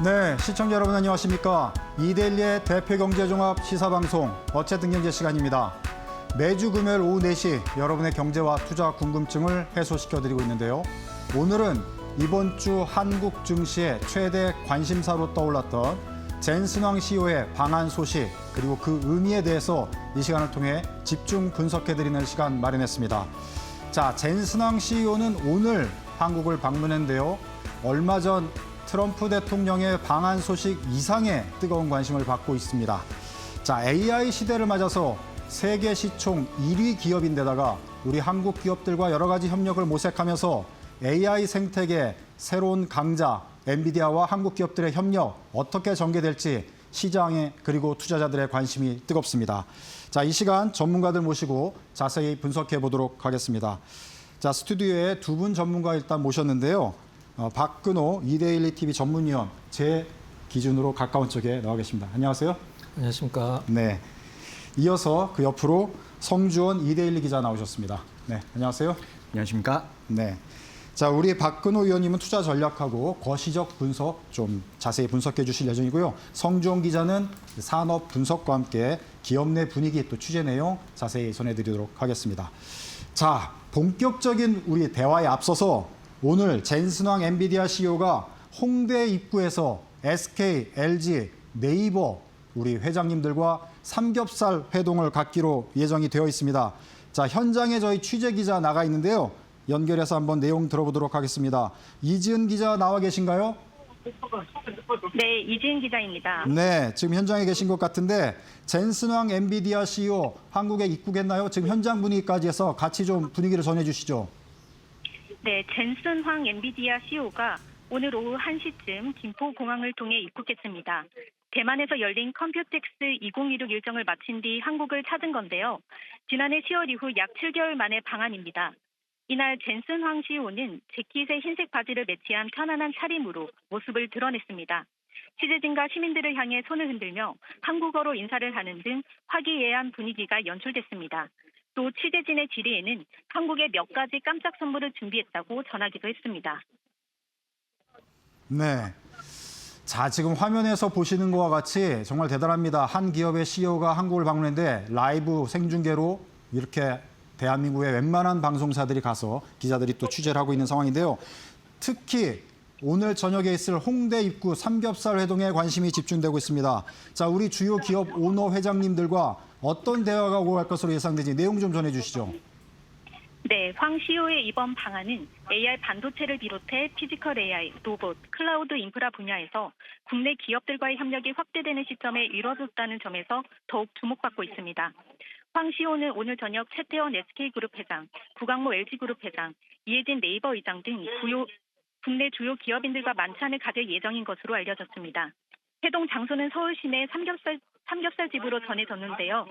네, 시청자 여러분 안녕하십니까? 이데일리의 대표 경제종합 시사방송 어쨌든 경제 시간입니다. 매주 금요일 오후 4시 여러분의 경제와 투자 궁금증을 해소시켜드리고 있는데요. 오늘은 이번 주 한국 증시의 최대 관심사로 떠올랐던 젠슨왕 CEO의 방한 소식 그리고 그 의미에 대해서 이 시간을 통해 집중 분석해드리는 시간 마련했습니다. 자, 젠슨왕 CEO는 오늘 한국을 방문했는데요. 얼마 전 트럼프 대통령의 방한 소식 이상의 뜨거운 관심을 받고 있습니다. 자, AI 시대를 맞아서 세계 시총 1위 기업인데다가 우리 한국 기업들과 여러 가지 협력을 모색하면서 AI 생태계 새로운 강자 엔비디아와 한국 기업들의 협력 어떻게 전개될지 시장에 그리고 투자자들의 관심이 뜨겁습니다. 자, 이 시간 전문가들 모시고 자세히 분석해 보도록 하겠습니다. 자, 스튜디오에 두 분 전문가 일단 모셨는데요. 박근호 이데일리 TV 전문위원 제 기준으로 가까운 쪽에 나와 계십니다. 안녕하세요. 안녕하십니까. 네. 이어서 그 옆으로 성주원 이데일리 기자 나오셨습니다. 네. 안녕하세요. 안녕하십니까. 네. 자, 우리 박근호 위원님은 투자 전략하고 거시적 분석 좀 자세히 분석해 주실 예정이고요. 성주원 기자는 산업 분석과 함께 기업 내 분위기 또 취재 내용 자세히 전해드리도록 하겠습니다. 자, 본격적인 우리 대화에 앞서서 오늘 젠슨왕 엔비디아 CEO가 홍대 입구에서 SK, LG, 네이버 우리 회장님들과 삼겹살 회동을 갖기로 예정이 되어 있습니다. 자, 현장에 저희 취재 기자 나가 있는데요. 연결해서 한번 내용 들어보도록 하겠습니다. 이지은 기자 나와 계신가요? 네, 이지은 기자입니다. 네, 지금 현장에 계신 것 같은데 젠슨왕 엔비디아 CEO 한국에 입국했나요? 지금 현장 분위기까지 해서 같이 좀 분위기를 전해 주시죠. 네, 젠슨 황 엔비디아 CEO가 오늘 오후 1시쯤 김포공항을 통해 입국했습니다. 대만에서 열린 컴퓨텍스 2016 일정을 마친 뒤 한국을 찾은 건데요. 지난해 10월 이후 약 7개월 만의 방한입니다. 이날 젠슨 황 CEO는 재킷에 흰색 바지를 매치한 편안한 차림으로 모습을 드러냈습니다. 취재진과 시민들을 향해 손을 흔들며 한국어로 인사를 하는 등 화기애애한 분위기가 연출됐습니다. 또 취재진의 질의에는 한국에 몇 가지 깜짝 선물을 준비했다고 전하기도 했습니다. 네. 자, 지금 화면에서 보시는 것과 같이 정말 대단합니다. 한 기업의 CEO가 한국을 방문했는데 라이브 생중계로 이렇게 대한민국의 웬만한 방송사들이 가서 기자들이 또 취재를 하고 있는 상황인데요. 특히 오늘 저녁에 있을 홍대 입구 삼겹살 회동에 관심이 집중되고 있습니다. 자, 우리 주요 기업 오너 회장님들과 어떤 대화가 오고 갈 것으로 예상되지 내용 좀 전해주시죠. 네, 황 CEO의 이번 방안은 AI 반도체를 비롯해 피지컬 AI, 로봇, 클라우드 인프라 분야에서 국내 기업들과의 협력이 확대되는 시점에 이뤄졌다는 점에서 더욱 주목받고 있습니다. 황 CEO는 오늘 저녁 최태원 SK그룹 회장, 구강모 LG그룹 회장, 이해진 네이버 의장 등 국내 주요 기업인들과 만찬을 가질 예정인 것으로 알려졌습니다. 회동 장소는 서울 시내 삼겹살집으로 전해졌는데요.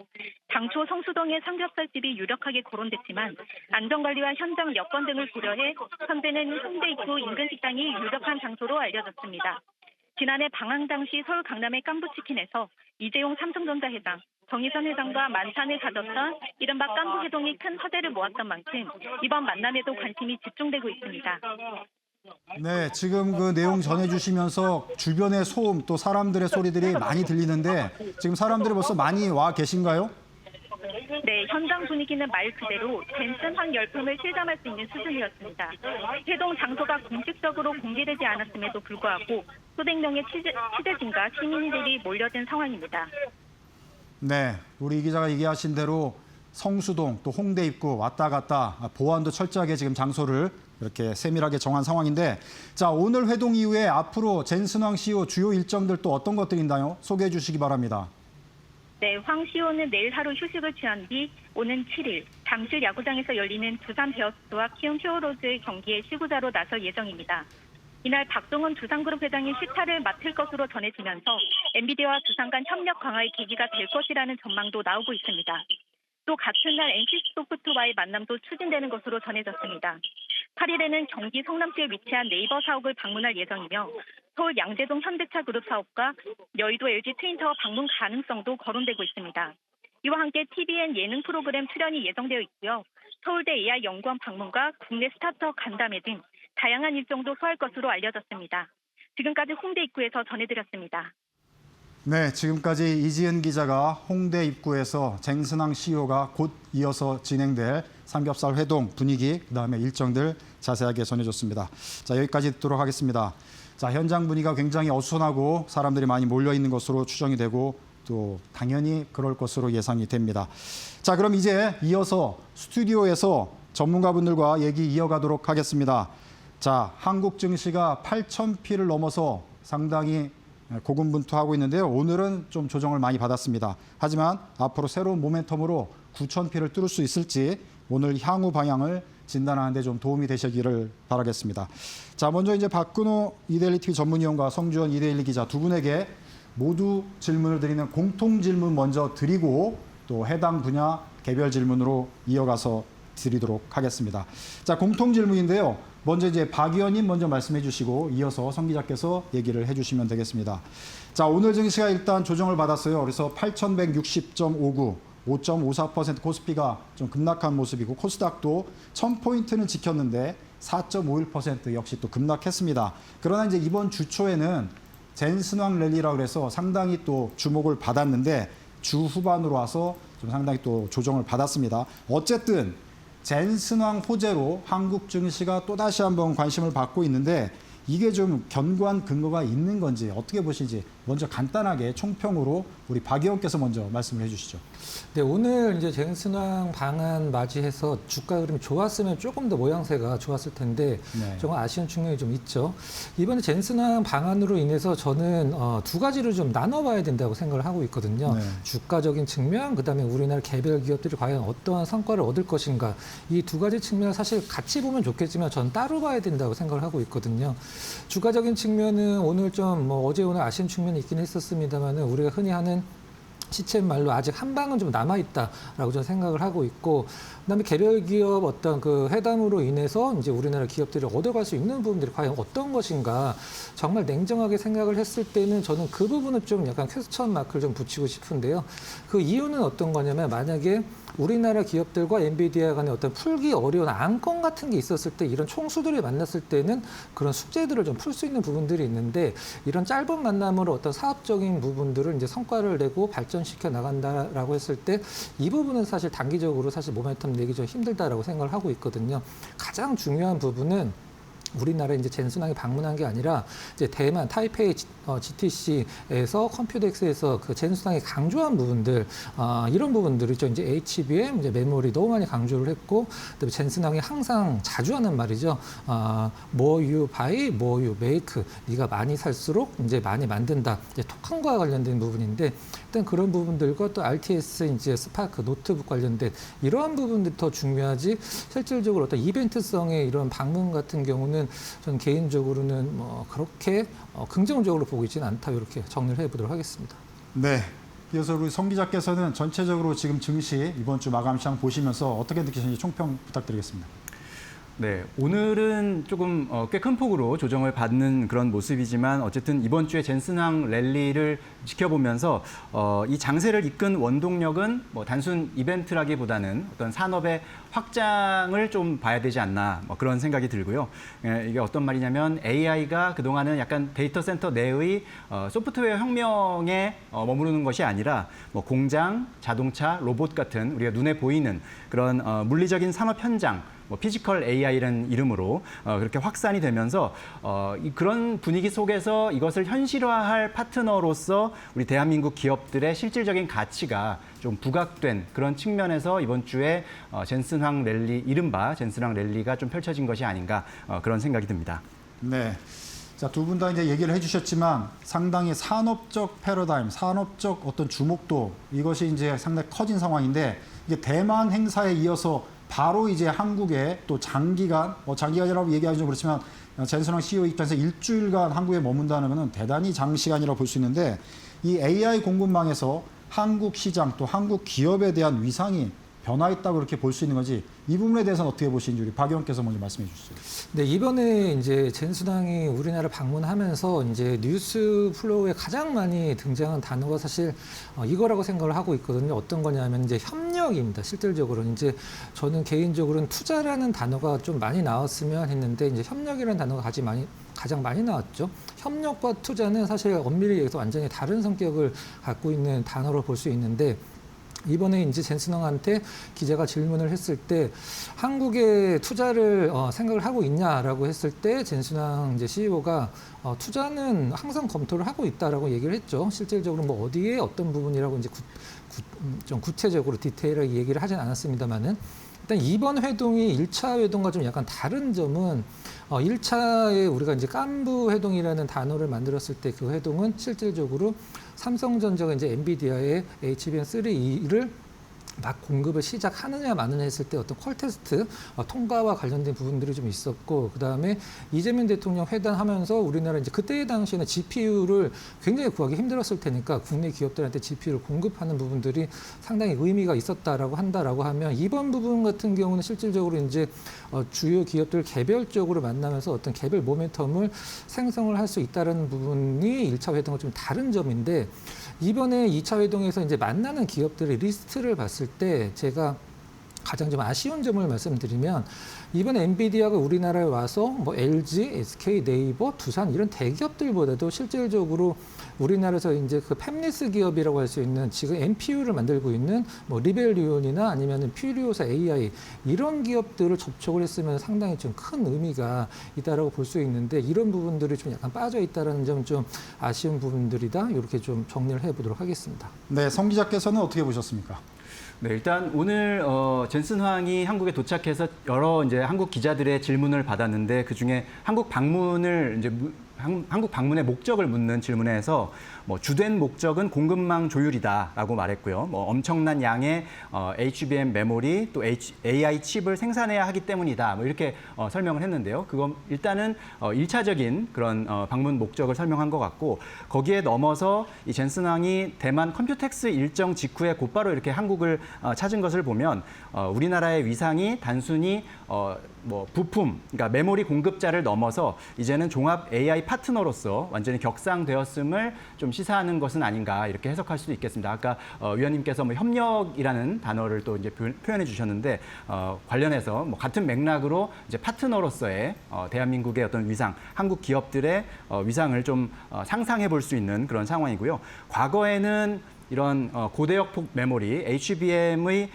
당초 성수동의 삼겹살집이 유력하게 거론됐지만 안전관리와 현장 여건 등을 고려해 현재는 홍대 입구 인근 식당이 유력한 장소로 알려졌습니다. 지난해 방한 당시 서울 강남의 깐부치킨에서 이재용 삼성전자 회장, 정의선 회장과 만찬을 가졌던 이른바 깐부 회동이 큰 화제를 모았던 만큼 이번 만남에도 관심이 집중되고 있습니다. 네, 지금 그 내용 전해주시면서 주변의 소음 또 사람들의 소리들이 많이 들리는데 지금 사람들이 벌써 많이 와 계신가요? 네, 현장 분위기는 말 그대로 젠슨 황 열풍을 실감할 수 있는 수준이었습니다. 회동 장소가 공식적으로 공개되지 않았음에도 불구하고 수백 명의 취재진과 시민들이 몰려든 상황입니다. 네, 우리 이 기자가 얘기하신 대로 성수동 또 홍대 입구 왔다 갔다 보안도 철저하게 지금 장소를 이렇게 세밀하게 정한 상황인데 자, 오늘 회동 이후에 앞으로 젠슨왕 CEO 주요 일정들 또 어떤 것들이 있나요? 소개해 주시기 바랍니다. 네, 황 CEO는 내일 하루 휴식을 취한 뒤 오는 7일 잠실 야구장에서 열리는 두산 베어스와 키움 히어로즈의 경기에 시구자로 나설 예정입니다. 이날 박동원 두산그룹 회장이 식사를 맡을 것으로 전해지면서 엔비디아와 두산 간 협력 강화의 계기가 될 것이라는 전망도 나오고 있습니다. 또 같은 날 NC소프트와의 만남도 추진되는 것으로 전해졌습니다. 8일에는 경기 성남시에 위치한 네이버 사옥을 방문할 예정이며 서울 양재동 현대차 그룹 사옥과 여의도 LG 트윈타워 방문 가능성도 거론되고 있습니다. 이와 함께 TVN 예능 프로그램 출연이 예정되어 있고요. 서울대 AI 연구원 방문과 국내 스타트업 간담회 등 다양한 일정도 소화할 것으로 알려졌습니다. 지금까지 홍대 입구에서 전해드렸습니다. 네, 지금까지 이지은 기자가 홍대 입구에서 젠슨왕 CEO가 곧 이어서 진행될 삼겹살 회동 분위기, 그다음에 일정들 자세하게 전해줬습니다. 자, 여기까지 듣도록 하겠습니다. 자, 현장 분위기가 굉장히 어수선하고 사람들이 많이 몰려 있는 것으로 추정이 되고 또 당연히 그럴 것으로 예상이 됩니다. 자, 그럼 이제 이어서 스튜디오에서 전문가분들과 얘기 이어가도록 하겠습니다. 자, 한국 증시가 8,000피를 넘어서 상당히 고군분투하고 있는데요. 오늘은 좀 조정을 많이 받았습니다. 하지만 앞으로 새로운 모멘텀으로 9,000피를 뚫을 수 있을지 오늘 향후 방향을 진단하는 데 좀 도움이 되시기를 바라겠습니다. 자, 먼저 이제 박근호 이데일리 TV 전문위원과 성주원 이데일리 기자 두 분에게 모두 질문을 드리는 공통 질문 먼저 드리고 또 해당 분야 개별 질문으로 이어가서 드리도록 하겠습니다. 자, 공통 질문인데요. 먼저 이제 박 의원님 먼저 말씀해 주시고 이어서 성 기자께서 얘기를 해 주시면 되겠습니다. 자, 오늘 증시가 일단 조정을 받았어요. 그래서 8,160.59, 5.54% 코스피가 좀 급락한 모습이고 코스닥도 1,000포인트는 지켰는데 4.51% 역시 또 급락했습니다. 그러나 이제 이번 주 초에는 젠슨왕 랠리라고 해서 상당히 또 주목을 받았는데 주 후반으로 와서 좀 상당히 또 조정을 받았습니다. 어쨌든 젠슨왕 호재로 한국 증시가 또다시 한번 관심을 받고 있는데 이게 좀 견고한 근거가 있는 건지 어떻게 보시는지 먼저 간단하게 총평으로 우리 박 의원께서 먼저 말씀을 해주시죠. 네, 오늘 이제 젠슨왕 방안 맞이해서 주가 흐름이 좋았으면 조금 더 모양새가 좋았을 텐데 네. 조금 아쉬운 측면이 좀 있죠. 이번에 젠슨왕 방안으로 인해서 저는 두 가지를 좀 나눠봐야 된다고 생각을 하고 있거든요. 네. 주가적인 측면, 그다음에 우리나라 개별 기업들이 과연 어떠한 성과를 얻을 것인가. 이 두 가지 측면을 사실 같이 보면 좋겠지만 전 따로 봐야 된다고 생각을 하고 있거든요. 주가적인 측면은 오늘 좀 어제 오늘 아쉬운 측면이 있긴 했었습니다만은 우리가 흔히 하는 시쳇말로 아직 한 방은 좀 남아있다라고 저는 생각을 하고 있고, 그다음에 개별 기업 어떤 그 회담으로 인해서 이제 우리나라 기업들이 얻어갈 수 있는 부분들이 과연 어떤 것인가 정말 냉정하게 생각을 했을 때는 저는 그 부분을 좀 약간 퀘스천 마크를 좀 붙이고 싶은데요. 그 이유는 어떤 거냐면 만약에 우리나라 기업들과 엔비디아 간의 어떤 풀기 어려운 안건 같은 게 있었을 때 이런 총수들이 만났을 때는 그런 숙제들을 좀 풀 수 있는 부분들이 있는데 이런 짧은 만남으로 어떤 사업적인 부분들을 이제 성과를 내고 발전시켜 나간다라고 했을 때 이 부분은 사실 단기적으로 사실 모멘텀 내기 좀 힘들다라고 생각을 하고 있거든요. 가장 중요한 부분은 우리나라에 이제 젠슨왕이 방문한 게 아니라 이제 대만 타이페이 GTC에서 컴퓨텍스에서 그 젠슨왕이 강조한 부분들 이런 부분들이죠. 이제 HBM, 이제 메모리 너무 많이 강조를 했고, 그다음에 젠슨왕이 항상 자주 하는 말이죠. More you buy, more you make. 네가 많이 살수록 이제 많이 만든다. 이제 토큰과 관련된 부분인데 일단 그런 부분들과 또 RTS 이제 스파크 노트북 관련된 이러한 부분들이 더 중요하지. 실질적으로 어떤 이벤트성의 이런 방문 같은 경우는 저는 개인적으로는 그렇게 긍정적으로 보고 있지는 않다 이렇게 정리를 해보도록 하겠습니다. 네. 이어서 우리 성 기자께서는 전체적으로 지금 증시 이번 주 마감 시장 보시면서 어떻게 느끼시는지 총평 부탁드리겠습니다. 네, 오늘은 조금 꽤 큰 폭으로 조정을 받는 그런 모습이지만 어쨌든 이번 주에 젠슨왕 랠리를 지켜보면서 이 장세를 이끈 원동력은 뭐 단순 이벤트라기보다는 어떤 산업의 확장을 좀 봐야 되지 않나 그런 생각이 들고요. 이게 어떤 말이냐면 AI가 그동안은 약간 데이터 센터 내의 소프트웨어 혁명에 머무르는 것이 아니라 뭐 공장, 자동차, 로봇 같은 우리가 눈에 보이는 그런 물리적인 산업 현장, 뭐 피지컬 AI라는 이름으로 그렇게 확산이 되면서 그런 분위기 속에서 이것을 현실화할 파트너로서 우리 대한민국 기업들의 실질적인 가치가 좀 부각된 그런 측면에서 이번 주에 젠슨왕 랠리, 이른바 젠슨왕 랠리가 좀 펼쳐진 것이 아닌가 그런 생각이 듭니다. 네. 자, 두 분 다 이제 얘기를 해주셨지만 상당히 산업적 패러다임, 산업적 어떤 주목도 이것이 이제 상당히 커진 상황인데 이게 대만 행사에 이어서 바로 이제 한국에 또 장기간, 장기간이라고 얘기하기 좀 그렇지만 젠슨왕 CEO 입장에서 일주일간 한국에 머문다는 것은 대단히 장시간이라고 볼 수 있는데 이 AI 공급망에서 한국 시장 또 한국 기업에 대한 위상이 변화했다고 그렇게 볼 수 있는 건지 이 부분에 대해서는 어떻게 보시는지 우리 박 의원께서 먼저 말씀해 주시죠. 네, 이번에 이제 젠순왕이 우리나라 방문하면서 이제 뉴스 플로우에 가장 많이 등장한 단어가 사실 이거라고 생각을 하고 있거든요. 어떤 거냐면 이제 협력입니다. 실질적으로 이제 저는 개인적으로는 투자라는 단어가 좀 많이 나왔으면 했는데 이제 협력이라는 단어가 가장 많이 나왔죠. 협력과 투자는 사실 엄밀히 얘기해서 완전히 다른 성격을 갖고 있는 단어로 볼 수 있는데 이번에 이제 젠슨왕한테 기자가 질문을 했을 때 한국에 투자를 생각을 하고 있냐라고 했을 때 젠슨왕 이제 CEO가 투자는 항상 검토를 하고 있다라고 얘기를 했죠. 실질적으로 뭐 어디에 어떤 부분이라고 이제 좀 구체적으로 디테일하게 얘기를 하진 않았습니다만은 일단 이번 회동이 1차 회동과 좀 약간 다른 점은 1차에 우리가 이제 깐부 회동이라는 단어를 만들었을 때 그 회동은 실질적으로 삼성전자가 이제 엔비디아의 HBM3E를 막 공급을 시작하느냐 마느냐 했을 때 어떤 퀄 테스트 통과와 관련된 부분들이 좀 있었고 그다음에 이재명 대통령 회담하면서 우리나라 이제 그때 당시에는 GPU를 굉장히 구하기 힘들었을 테니까 국내 기업들한테 GPU를 공급하는 부분들이 상당히 의미가 있었다라고 한다라고 하면 이번 부분 같은 경우는 실질적으로 이제 주요 기업들 개별적으로 만나면서 어떤 개별 모멘텀을 생성을 할 수 있다는 부분이 1차 회동과 좀 다른 점인데 이번에 2차 회동에서 이제 만나는 기업들의 리스트를 봤을 때 제가 가장 좀 아쉬운 점을 말씀드리면 이번에 엔비디아가 우리나라에 와서 뭐 LG, SK, 네이버, 두산 이런 대기업들보다도 실질적으로 우리나라에서 이제 그 팹리스 기업이라고 할 수 있는 지금 NPU를 만들고 있는 뭐 리벨리온이나 아니면은 퓨리오사 AI 이런 기업들을 접촉을 했으면 상당히 좀 큰 의미가 있다라고 볼 수 있는데 이런 부분들이 좀 약간 빠져 있다라는 점 좀 아쉬운 부분들이다 이렇게 좀 정리를 해보도록 하겠습니다. 네, 성 기자께서는 어떻게 보셨습니까? 네, 일단 오늘 젠슨황이 한국에 도착해서 여러 이제 한국 기자들의 질문을 받았는데 그 중에 한국 방문을 이제 한국 방문의 목적을 묻는 질문에서 뭐 주된 목적은 공급망 조율이다라고 말했고요. 뭐 엄청난 양의 HBM 메모리 또 AI 칩을 생산해야 하기 때문이다. 뭐 이렇게 설명을 했는데요. 그건 일단은 1차적인 그런 방문 목적을 설명한 것 같고 거기에 넘어서 이 젠슨왕이 대만 컴퓨텍스 일정 직후에 곧바로 이렇게 한국을 찾은 것을 보면 우리나라의 위상이 단순히 뭐 부품, 그러니까 메모리 공급자를 넘어서 이제는 종합 AI 파트너로서 완전히 격상되었음을 좀 시사하는 것은 아닌가 이렇게 해석할 수도 있겠습니다. 아까 위원님께서 뭐 협력이라는 단어를 또 이제 표현해 주셨는데 관련해서 뭐 같은 맥락으로 이제 파트너로서의 대한민국의 어떤 위상, 한국 기업들의 위상을 좀 상상해 볼 수 있는 그런 상황이고요. 과거에는 이런 고대역폭 메모리, HBM의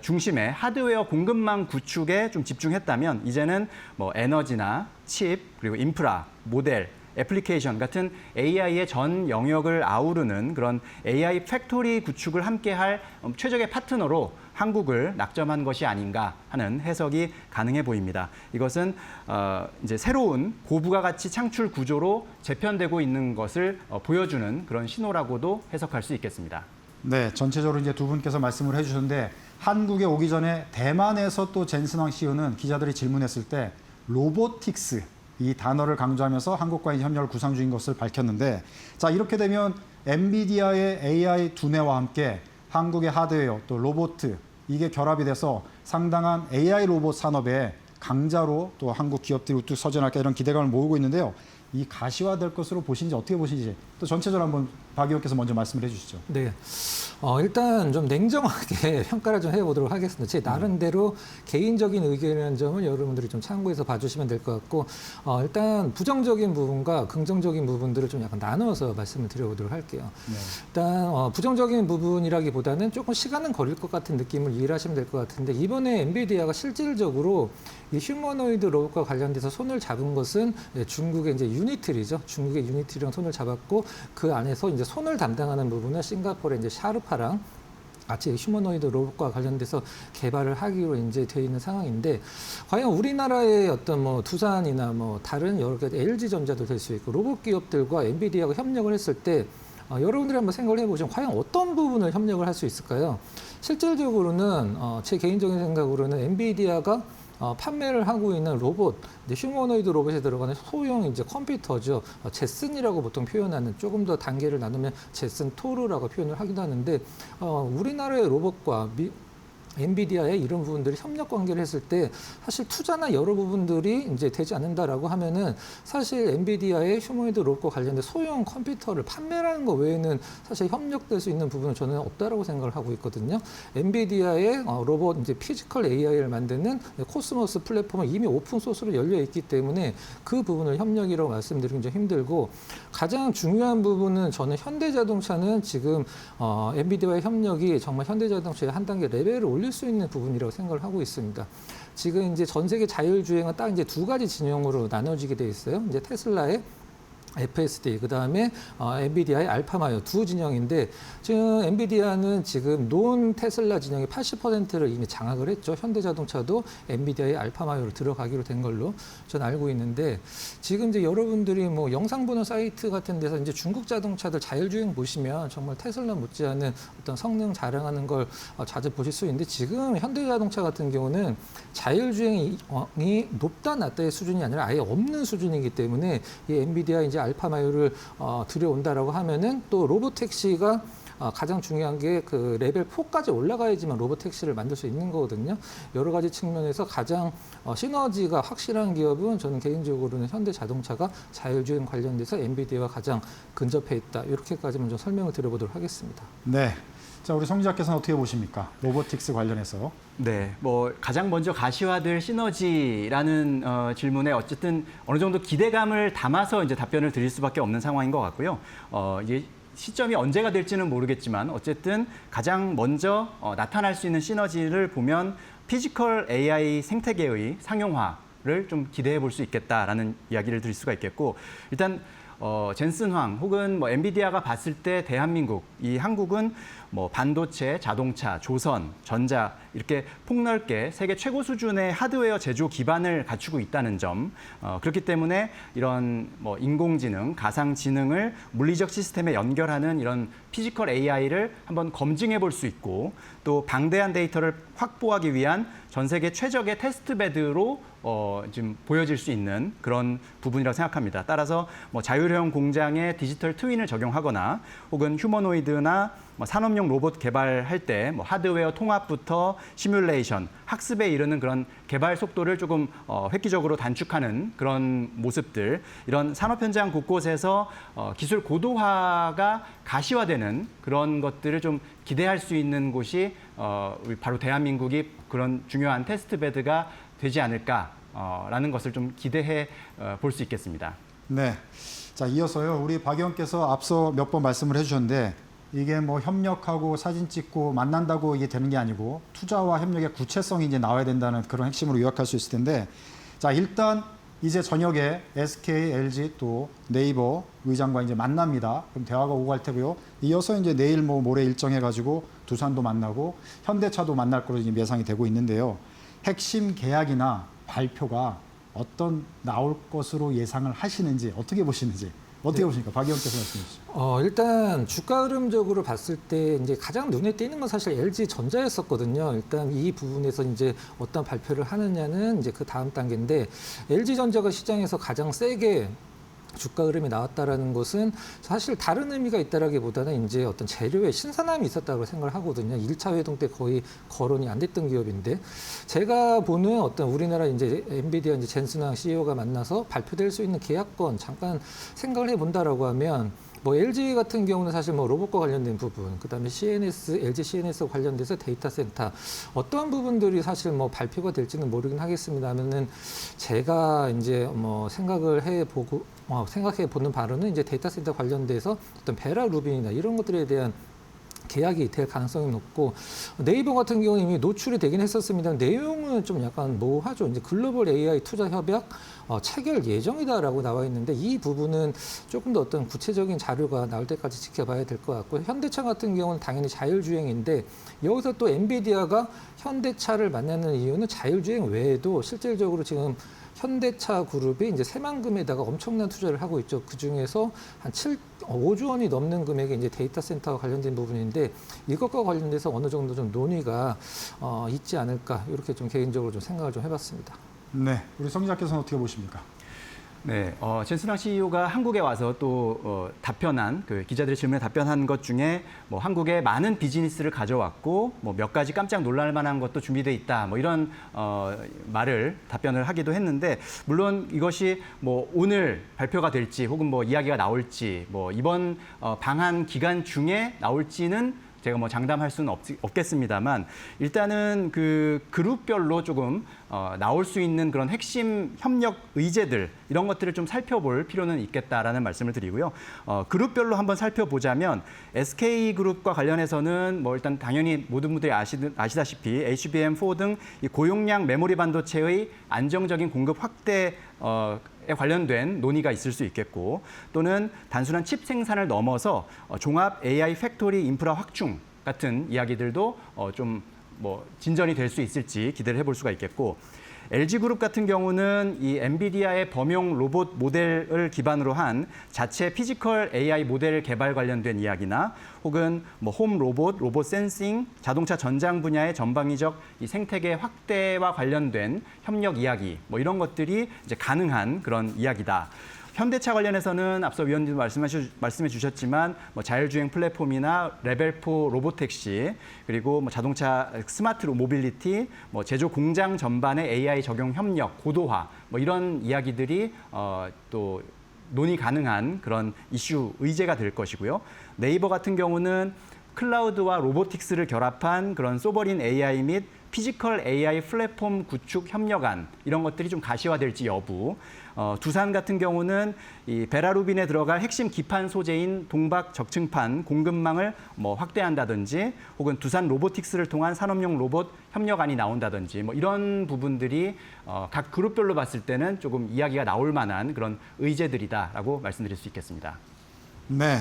중심에 하드웨어 공급망 구축에 좀 집중했다면 이제는 뭐 에너지나 칩, 그리고 인프라, 모델, 애플리케이션 같은 AI의 전 영역을 아우르는 그런 AI 팩토리 구축을 함께할 최적의 파트너로 한국을 낙점한 것이 아닌가 하는 해석이 가능해 보입니다. 이것은 이제 새로운 고부가 가치 창출 구조로 재편되고 있는 것을 보여주는 그런 신호라고도 해석할 수 있겠습니다. 네, 전체적으로 이제 두 분께서 말씀을 해주셨는데 한국에 오기 전에 대만에서 또 젠슨왕 CEO는 기자들이 질문했을 때 로보틱스 이 단어를 강조하면서 한국과의 협력을 구상 중인 것을 밝혔는데 자 이렇게 되면 엔비디아의 AI 두뇌와 함께 한국의 하드웨어 또 로봇 이게 결합이 돼서 상당한 AI 로봇 산업의 강자로 또 한국 기업들이 우뚝 서전할까 이런 기대감을 모으고 있는데요. 이 가시화될 것으로 보시는지 어떻게 보시는지 또 전체적으로 한번 박 의원께서 먼저 말씀을 해주시죠. 네. 일단 좀 냉정하게 평가를 좀 해보도록 하겠습니다. 제 나름대로 개인적인 의견이라는 점을 여러분들이 좀 참고해서 봐주시면 될 것 같고, 일단 부정적인 부분과 긍정적인 부분들을 좀 약간 나눠서 말씀을 드려보도록 할게요. 네. 일단 부정적인 부분이라기보다는 조금 시간은 걸릴 것 같은 느낌을 이해하시면 될 것 같은데 이번에 엔비디아가 실질적으로 이 휴머노이드 로봇과 관련돼서 손을 잡은 것은 중국의 이제 유니트리죠. 중국의 유니트리랑 손을 잡았고 그 안에서 이제 손을 담당하는 부분은 싱가포르의 이제 샤르파랑 같이 휴머노이드 로봇과 관련돼서 개발을 하기로 이제 되어 있는 상황인데 과연 우리나라의 어떤 뭐 두산이나 뭐 다른 여러 개 LG전자도 될 수 있고 로봇 기업들과 엔비디아가 협력을 했을 때 여러분들이 한번 생각을 해보시면 과연 어떤 부분을 협력을 할 수 있을까요? 실질적으로는 제 개인적인 생각으로는 엔비디아가 판매를 하고 있는 로봇, 휴머노이드 로봇에 들어가는 소형 이제 컴퓨터죠. 제슨이라고 보통 표현하는 조금 더 단계를 나누면 제슨 토르라고 표현을 하기도 하는데 우리나라의 로봇과 엔비디아의 이런 부분들이 협력 관계를 했을 때 사실 투자나 여러 부분들이 이제 되지 않는다라고 하면은 사실 엔비디아의 휴머노이드 로봇과 관련된 소형 컴퓨터를 판매하는 것 외에는 사실 협력될 수 있는 부분은 저는 없다라고 생각을 하고 있거든요. 엔비디아의 로봇 이제 피지컬 AI를 만드는 코스모스 플랫폼은 이미 오픈 소스로 열려 있기 때문에 그 부분을 협력이라고 말씀드리기 좀 힘들고 가장 중요한 부분은 저는 현대자동차는 지금 엔비디아와의 협력이 정말 현대자동차의 한 단계 레벨을 올릴 수 있는 부분이라고 생각을 하고 있습니다. 지금 이제 전 세계 자율주행은 딱 이제 두 가지 진영으로 나눠지게 돼 있어요. 이제 테슬라의 FSD, 그 다음에 엔비디아의 알파마요 두 진영인데 지금 엔비디아는 지금 논 테슬라 진영의 80%를 이미 장악을 했죠. 현대자동차도 엔비디아의 알파마요로 들어가기로 된 걸로 전 알고 있는데 지금 이제 여러분들이 뭐 영상 보는 사이트 같은 데서 이제 중국 자동차들 자율주행 보시면 정말 테슬라 못지않은 어떤 성능 자랑하는 걸 자주 보실 수 있는데 지금 현대자동차 같은 경우는 자율주행이 높다 낮다의 수준이 아니라 아예 없는 수준이기 때문에 이 엔비디아 이제 알파마요를 들여온다라고 하면은 또 로보택시가 가장 중요한 게 그 레벨 4까지 올라가야지만 로보택시를 만들 수 있는 거거든요. 여러 가지 측면에서 가장 시너지가 확실한 기업은 저는 개인적으로는 현대자동차가 자율주행 관련돼서 엔비디아와 가장 근접해 있다. 이렇게까지만 좀 설명을 드려보도록 하겠습니다. 네. 자, 우리 성 기자께서는 어떻게 보십니까? 로보틱스 관련해서. 네, 뭐 가장 먼저 가시화될 시너지라는 질문에 어쨌든 어느 정도 기대감을 담아서 이제 답변을 드릴 수밖에 없는 상황인 것 같고요. 이게 시점이 언제가 될지는 모르겠지만 어쨌든 가장 먼저 나타날 수 있는 시너지를 보면 피지컬 AI 생태계의 상용화를 좀 기대해 볼 수 있겠다라는 이야기를 드릴 수가 있겠고 일단 젠슨 황 혹은 뭐 엔비디아가 봤을 때 대한민국, 이 한국은 뭐 반도체, 자동차, 조선, 전자 이렇게 폭넓게 세계 최고 수준의 하드웨어 제조 기반을 갖추고 있다는 점, 그렇기 때문에 이런 뭐 인공지능, 가상지능을 물리적 시스템에 연결하는 이런 피지컬 AI를 한번 검증해 볼 수 있고 또 방대한 데이터를 확보하기 위한 전 세계 최적의 테스트베드로 지금 보여질 수 있는 그런 부분이라고 생각합니다. 따라서 뭐 자율형 공장에 디지털 트윈을 적용하거나 혹은 휴머노이드나 뭐 산업용 로봇 개발할 때 뭐 하드웨어 통합부터 시뮬레이션, 학습에 이르는 그런 개발 속도를 조금 획기적으로 단축하는 그런 모습들, 이런 산업 현장 곳곳에서 기술 고도화가 가시화되는 그런 것들을 좀 기대할 수 있는 곳이 바로 대한민국이 그런 중요한 테스트베드가 되지 않을까라는 것을 좀 기대해 볼 수 있겠습니다. 네. 자, 이어서요. 우리 박 의원께서 앞서 몇 번 말씀을 해주셨는데 이게 뭐 협력하고 사진 찍고 만난다고 이게 되는 게 아니고 투자와 협력의 구체성이 이제 나와야 된다는 그런 핵심으로 요약할 수 있을 텐데 자, 일단 이제 저녁에 SK, LG 또 네이버 의장과 이제 만납니다. 그럼 대화가 오고 갈 테고요. 이어서 이제 내일 뭐 모레 일정해가지고 두산도 만나고 현대차도 만날 거로 지금 예상이 되고 있는데요. 핵심 계약이나 발표가 어떤 나올 것으로 예상을 하시는지 어떻게 보시는지 어떻게 보십니까? 박 의원께서 말씀해 주시죠. 일단 주가 흐름적으로 봤을 때 이제 가장 눈에 띄는 건 사실 LG 전자였었거든요. 일단 이 부분에서 이제 어떤 발표를 하느냐는 이제 그 다음 단계인데 LG 전자가 시장에서 가장 세게 주가 흐름이 나왔다라는 것은 사실 다른 의미가 있다라기보다는 이제 어떤 재료의 신선함이 있었다고 생각을 하거든요. 1차 회동 때 거의 거론이 안 됐던 기업인데 제가 보는 어떤 우리나라 이제 엔비디아 이제 젠슨 황 CEO가 만나서 발표될 수 있는 계약권 잠깐 생각을 해본다라고 하면 뭐 LG 같은 경우는 사실 뭐 로봇과 관련된 부분, 그다음에 CNS, LG CNS와 관련돼서 데이터 센터 어떠한 부분들이 사실 뭐 발표가 될지는 모르긴 하겠습니다만은 제가 이제 뭐 생각해 보는 바로는 이제 데이터 센터 관련돼서 어떤 베라 루빈이나 이런 것들에 대한 계약이 될 가능성이 높고 네이버 같은 경우는 이미 노출이 되긴 했었습니다. 내용은 좀 약간 모호하죠. 이제 글로벌 AI 투자 협약 체결 예정이다라고 나와 있는데 이 부분은 조금 더 어떤 구체적인 자료가 나올 때까지 지켜봐야 될 것 같고 현대차 같은 경우는 당연히 자율주행인데 여기서 또 엔비디아가 현대차를 만나는 이유는 자율주행 외에도 실질적으로 지금 현대차 그룹이 이제 새만금에다가 엄청난 투자를 하고 있죠. 그 중에서 한 5조 원이 넘는 금액의 이제 데이터 센터와 관련된 부분인데 이것과 관련돼서 어느 정도 좀 논의가 있지 않을까 이렇게 좀 개인적으로 좀 생각을 좀 해봤습니다. 네, 우리 성 기자께서는 어떻게 보십니까? 네, 젠슨왕 CEO가 한국에 와서 또 답변한 그 기자들의 질문에 답변한 것 중에 뭐 한국에 많은 비즈니스를 가져왔고 뭐 몇 가지 깜짝 놀랄 만한 것도 준비돼 있다. 뭐 이런 답변을 하기도 했는데 물론 이것이 뭐 오늘 발표가 될지 혹은 뭐 이야기가 나올지 뭐 이번 방한 기간 중에 나올지는 제가 뭐 장담할 수는 없겠습니다만 일단은 그 그룹별로 조금 나올 수 있는 그런 핵심 협력 의제들 이런 것들을 좀 살펴볼 필요는 있겠다라는 말씀을 드리고요. 그룹별로 한번 살펴보자면 SK그룹과 관련해서는 뭐 일단 당연히 모든 분들이 아시다시피 HBM4 등 이 고용량 메모리 반도체의 안정적인 공급 확대 에 관련된 논의가 있을 수 있겠고 또는 단순한 칩 생산을 넘어서 종합 AI 팩토리 인프라 확충 같은 이야기들도 좀 뭐 진전이 될 수 있을지 기대를 해볼 수가 있겠고 LG그룹 같은 경우는 이 엔비디아의 범용 로봇 모델을 기반으로 한 자체 피지컬 AI 모델 개발 관련된 이야기나 혹은 뭐 홈 로봇, 로봇 센싱, 자동차 전장 분야의 전방위적 이 생태계 확대와 관련된 협력 이야기 뭐 이런 것들이 이제 가능한 그런 이야기다. 현대차 관련해서는 앞서 위원님도 말씀해 주셨지만 뭐 자율주행 플랫폼이나 레벨4 로보택시 그리고 뭐 자동차 스마트 모빌리티, 뭐 제조 공장 전반의 AI 적용 협력, 고도화 뭐 이런 이야기들이 또 논의 가능한 그런 이슈 의제가 될 것이고요. 네이버 같은 경우는 클라우드와 로보틱스를 결합한 그런 소버린 AI 및 피지컬 AI 플랫폼 구축 협력안 이런 것들이 좀 가시화될지 여부. 두산 같은 경우는 이 베라루빈에 들어갈 핵심 기판 소재인 동박 적층판 공급망을 뭐 확대한다든지 혹은 두산 로보틱스를 통한 산업용 로봇 협력안이 나온다든지 뭐 이런 부분들이 각 그룹별로 봤을 때는 조금 이야기가 나올 만한 그런 의제들이다라고 말씀드릴 수 있겠습니다. 네.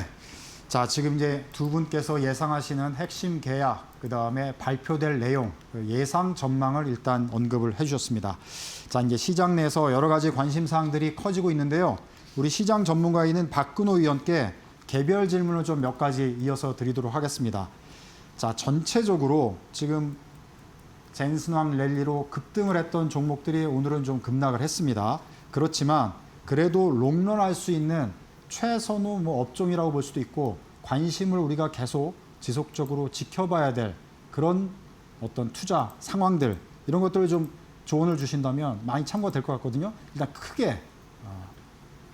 자, 지금 이제 두 분께서 예상하시는 핵심 계약, 그다음에 발표될 내용, 예상 전망을 일단 언급을 해주셨습니다. 자, 이제 시장 내에서 여러 가지 관심 사항들이 커지고 있는데요. 우리 시장 전문가인 박근호 의원께 개별 질문을 좀 몇 가지 이어서 드리도록 하겠습니다. 자, 전체적으로 지금 젠슨왕 랠리로 급등을 했던 종목들이 오늘은 좀 급락을 했습니다. 그렇지만 그래도 롱런할 수 있는 최선호 뭐 업종이라고 볼 수도 있고 관심을 우리가 계속 지속적으로 지켜봐야 될 그런 어떤 투자 상황들 이런 것들을 좀 조언을 주신다면 많이 참고가 될 것 같거든요. 일단 크게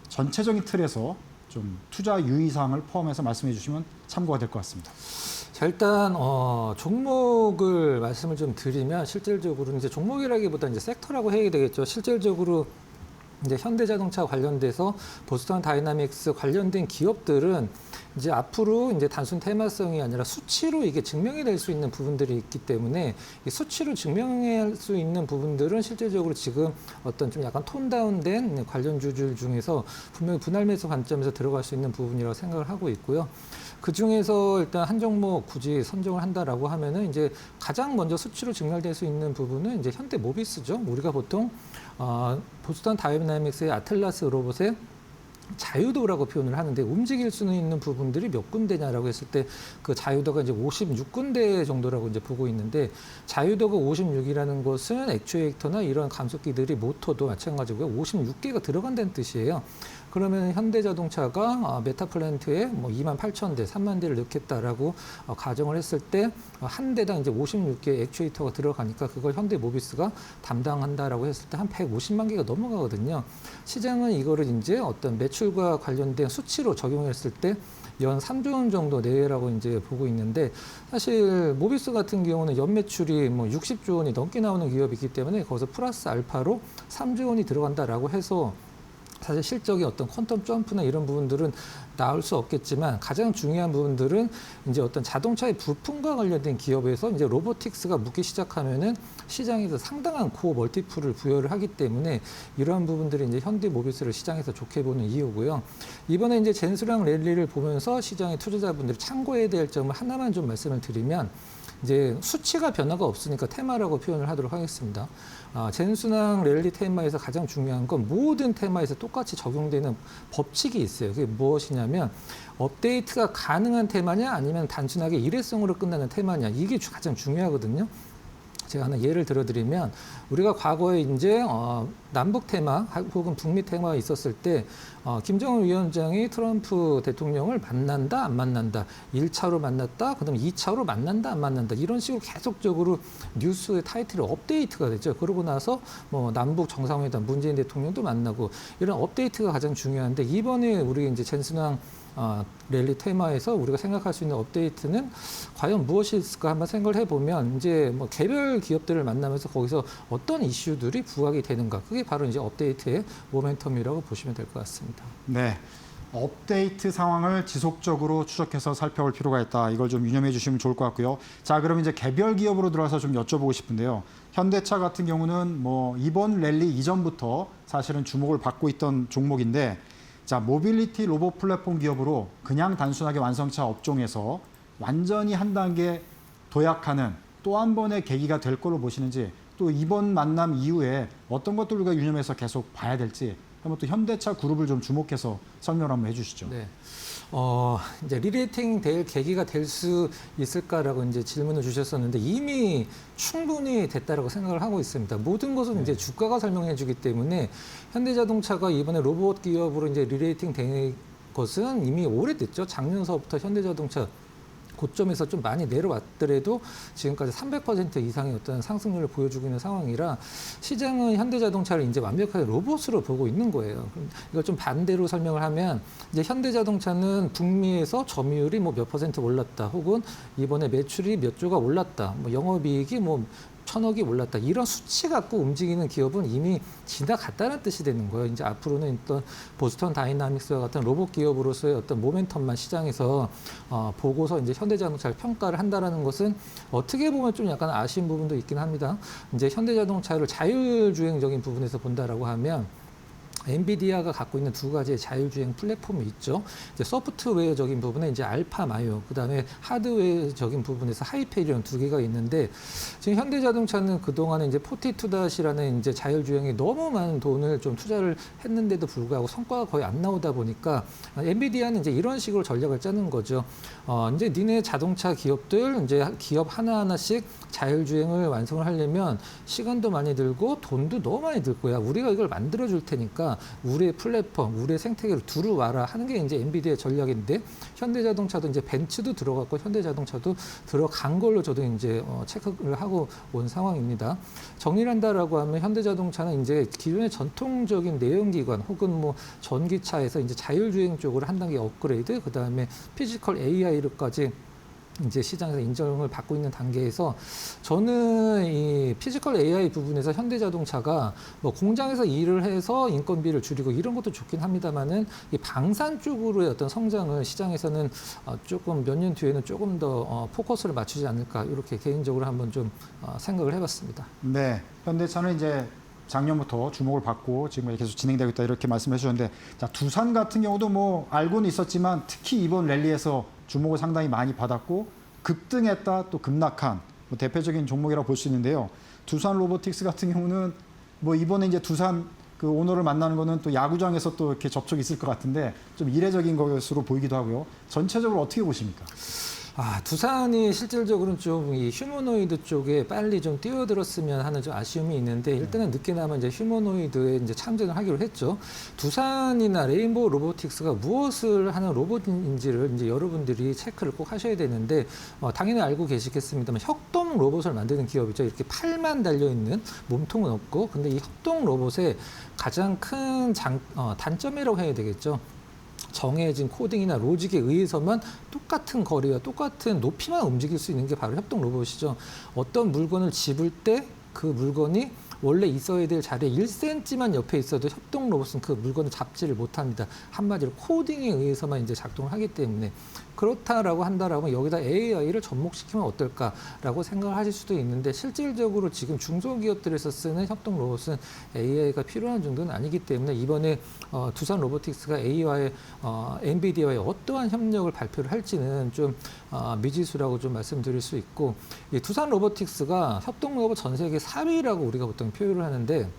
전체적인 틀에서 좀 투자 유의사항을 포함해서 말씀해 주시면 참고가 될 것 같습니다. 자, 일단 종목을 말씀을 좀 드리면 실질적으로 이제 종목이라기보다 이제 섹터라고 해야 되겠죠. 실질적으로 이제 현대자동차 관련돼서 보스턴 다이나믹스 관련된 기업들은 이제 앞으로 이제 단순 테마성이 아니라 수치로 이게 증명이 될 수 있는 부분들이 있기 때문에 이 수치로 증명할 수 있는 부분들은 실질적으로 지금 어떤 좀 약간 톤 다운된 관련 주들 중에서 분명히 분할 매수 관점에서 들어갈 수 있는 부분이라고 생각을 하고 있고요. 그 중에서 일단 한 종목 굳이 선정을 한다라고 하면은 이제 가장 먼저 수치로 증명될 수 있는 부분은 이제 현대 모비스죠. 우리가 보통 보스턴 다이나믹스의 아틀라스 로봇의 자유도라고 표현을 하는데 움직일 수는 있는 부분들이 몇 군데냐라고 했을 때 그 자유도가 이제 56군데 정도라고 이제 보고 있는데 자유도가 56이라는 것은 액추에이터나 이런 감속기들이 모터도 마찬가지고요. 56개가 들어간다는 뜻이에요. 그러면 현대자동차가 메타플랜트에 뭐 28,000대, 3만 대를 넣겠다라고 가정을 했을 때 한 대당 이제 56개 액추에이터가 들어가니까 그걸 현대모비스가 담당한다라고 했을 때 한 150만 개가 넘어가거든요. 시장은 이거를 이제 어떤 매출과 관련된 수치로 적용했을 때 연 3조 원 정도 내외라고 이제 보고 있는데 사실 모비스 같은 경우는 연 매출이 뭐 60조 원이 넘게 나오는 기업이기 때문에 거기서 플러스 알파로 3조 원이 들어간다라고 해서 사실 실적의 어떤 퀀텀 점프나 이런 부분들은 나올 수 없겠지만 가장 중요한 부분들은 이제 어떤 자동차의 부품과 관련된 기업에서 이제 로보틱스가 묻기 시작하면은 시장에서 상당한 고 멀티플을 부여를 하기 때문에 이러한 부분들이 이제 현대모비스를 시장에서 좋게 보는 이유고요. 이번에 이제 젠슨왕 랠리를 보면서 시장의 투자자분들이 참고해야 될 점을 하나만 좀 말씀을 드리면 이제 수치가 변화가 없으니까 테마라고 표현을 하도록 하겠습니다. 젠슨왕 랠리 테마에서 가장 중요한 건 모든 테마에서 똑같이 적용되는 법칙이 있어요. 그게 무엇이냐면 업데이트가 가능한 테마냐 아니면 단순하게 일회성으로 끝나는 테마냐 이게 가장 중요하거든요. 제가 하나 예를 들어드리면 우리가 과거에 이제 남북 테마 혹은 북미 테마가 있었을 때 김정은 위원장이 트럼프 대통령을 만난다 안 만난다 1차로 만났다 그다음 2차로 만난다 안 만난다 이런 식으로 계속적으로 뉴스의 타이틀이 업데이트가 되죠. 그러고 나서 뭐 남북 정상회담 문재인 대통령도 만나고 이런 업데이트가 가장 중요한데 이번에 우리 이제 젠슨왕 랠리 테마에서 우리가 생각할 수 있는 업데이트는 과연 무엇이 있을까 한번 생각을 해보면 이제 뭐 개별 기업들을 만나면서 거기서 어떤 이슈들이 부각이 되는가 그게 바로 이제 업데이트의 모멘텀이라고 보시면 될 것 같습니다. 네. 업데이트 상황을 지속적으로 추적해서 살펴볼 필요가 있다. 이걸 좀 유념해 주시면 좋을 것 같고요. 자, 그럼 이제 개별 기업으로 들어가서 좀 여쭤보고 싶은데요. 현대차 같은 경우는 뭐 이번 랠리 이전부터 사실은 주목을 받고 있던 종목인데 자, 모빌리티 로봇 플랫폼 기업으로 그냥 단순하게 완성차 업종에서 완전히 한 단계 도약하는 또 한 번의 계기가 될 걸로 보시는지 또 이번 만남 이후에 어떤 것들을 우리가 유념해서 계속 봐야 될지 한번 또 현대차 그룹을 좀 주목해서 설명을 한번 해주시죠. 네. 이제 리레이팅 될 계기가 될 수 있을까라고 이제 질문을 주셨었는데 이미 충분히 됐다라고 생각을 하고 있습니다. 모든 것은 이제 주가가 설명해 주기 때문에 현대자동차가 이번에 로봇 기업으로 이제 리레이팅 된 것은 이미 오래됐죠. 작년서부터 현대자동차 고점에서 좀 많이 내려왔더라도 지금까지 300% 이상의 어떤 상승률을 보여주고 있는 상황이라 시장은 현대자동차를 이제 완벽하게 로봇으로 보고 있는 거예요. 이걸 좀 반대로 설명을 하면 이제 현대자동차는 북미에서 점유율이 뭐 몇 퍼센트 올랐다, 혹은 이번에 매출이 몇 조가 올랐다, 뭐 영업이익이 뭐 1,000억이 올랐다. 이런 수치 갖고 움직이는 기업은 이미 지나갔다는 뜻이 되는 거예요. 이제 앞으로는 어떤 보스턴 다이나믹스와 같은 로봇 기업으로서의 어떤 모멘텀만 시장에서 보고서 이제 현대자동차를 평가를 한다라는 것은 어떻게 보면 좀 약간 아쉬운 부분도 있긴 합니다. 이제 현대자동차를 자율주행적인 부분에서 본다라고 하면 엔비디아가 갖고 있는 두 가지의 자율주행 플랫폼이 있죠. 이제 소프트웨어적인 부분에 이제 알파 마요, 그다음에 하드웨어적인 부분에서 하이페리온 두 개가 있는데 지금 현대자동차는 그동안에 이제 42-이라는 이제 자율주행에 너무 많은 돈을 좀 투자를 했는데도 불구하고 성과가 거의 안 나오다 보니까 엔비디아는 이제 이런 식으로 전략을 짜는 거죠. 이제 니네 자동차 기업들 이제 기업 하나하나씩 자율주행을 완성을 하려면 시간도 많이 들고 돈도 너무 많이 들 거야. 우리가 이걸 만들어 줄 테니까 우리의 플랫폼, 우리의 생태계를 들어와라 하는 게 이제 엔비디아의 전략인데 현대자동차도 이제 벤츠도 들어갔고 현대자동차도 들어간 걸로 저도 이제 체크를 하고 온 상황입니다. 정리를 한다라고 하면 현대자동차는 이제 기존의 전통적인 내연기관 혹은 뭐 전기차에서 이제 자율주행 쪽으로 한 단계 업그레이드, 그 다음에 피지컬 AI로까지 이제 시장에서 인정을 받고 있는 단계에서 저는 이 피지컬 AI 부분에서 현대자동차가 뭐 공장에서 일을 해서 인건비를 줄이고 이런 것도 좋긴 합니다만은 이 방산 쪽으로의 어떤 성장을 시장에서는 조금 몇 년 뒤에는 조금 더 포커스를 맞추지 않을까 이렇게 개인적으로 한번 좀 생각을 해봤습니다. 네, 현대차는 이제 작년부터 주목을 받고 지금 계속 진행되고 있다 이렇게 말씀해 주셨는데 자, 두산 같은 경우도 뭐 알고는 있었지만 특히 이번 랠리에서 주목을 상당히 많이 받았고 급등했다 또 급락한 뭐 대표적인 종목이라고 볼 수 있는데요. 두산 로보틱스 같은 경우는 뭐 이번에 이제 두산 그 오너를 만나는 거는 또 야구장에서 또 이렇게 접촉이 있을 것 같은데 좀 이례적인 것으로 보이기도 하고요. 전체적으로 어떻게 보십니까? 두산이 실질적으로는 좀 이 휴머노이드 쪽에 빨리 좀 뛰어들었으면 하는 좀 아쉬움이 있는데 일단은 늦게나마 이제 휴머노이드에 이제 참전을 하기로 했죠. 두산이나 레인보우 로보틱스가 무엇을 하는 로봇인지를 이제 여러분들이 체크를 꼭 하셔야 되는데 당연히 알고 계시겠습니다만 협동 로봇을 만드는 기업이죠. 이렇게 팔만 달려 있는 몸통은 없고, 근데 이 협동 로봇의 가장 큰 단점이라고 해야 되겠죠. 정해진 코딩이나 로직에 의해서만 똑같은 거리와 똑같은 높이만 움직일 수 있는 게 바로 협동 로봇이죠. 어떤 물건을 집을 때 그 물건이 원래 있어야 될 자리에 1cm만 옆에 있어도 협동 로봇은 그 물건을 잡지를 못합니다. 한마디로 코딩에 의해서만 이제 작동을 하기 때문에 그렇다라고 한다라고 여기다 AI를 접목시키면 어떨까라고 생각을 하실 수도 있는데 실질적으로 지금 중소기업들에서 쓰는 협동 로봇은 AI가 필요한 정도는 아니기 때문에 이번에 두산 로보틱스가 AI와의 엔비디아와의 어떠한 협력을 발표를 할지는 좀 미지수라고 좀 말씀드릴 수 있고, 이 두산 로보틱스가 협동 로봇 전 세계 4위라고 우리가 보통 표현을 하는데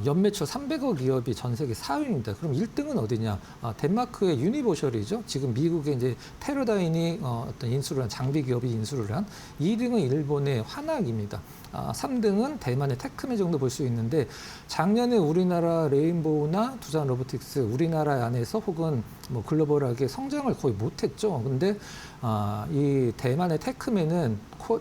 연매출 300억 기업이 전 세계 4위입니다. 그럼 1등은 어디냐? 덴마크의 유니버셜이죠. 지금 미국의 이제 테러다인이 어떤 인수를 한 장비 기업이 인수를 한 2등은 일본의 화낙입니다. 3등은 대만의 테크메 정도 볼 수 있는데 작년에 우리나라 레인보우나 두산 로보틱스 우리나라 안에서 혹은 뭐 글로벌하게 성장을 거의 못했죠. 근데 이 대만의 테크맨은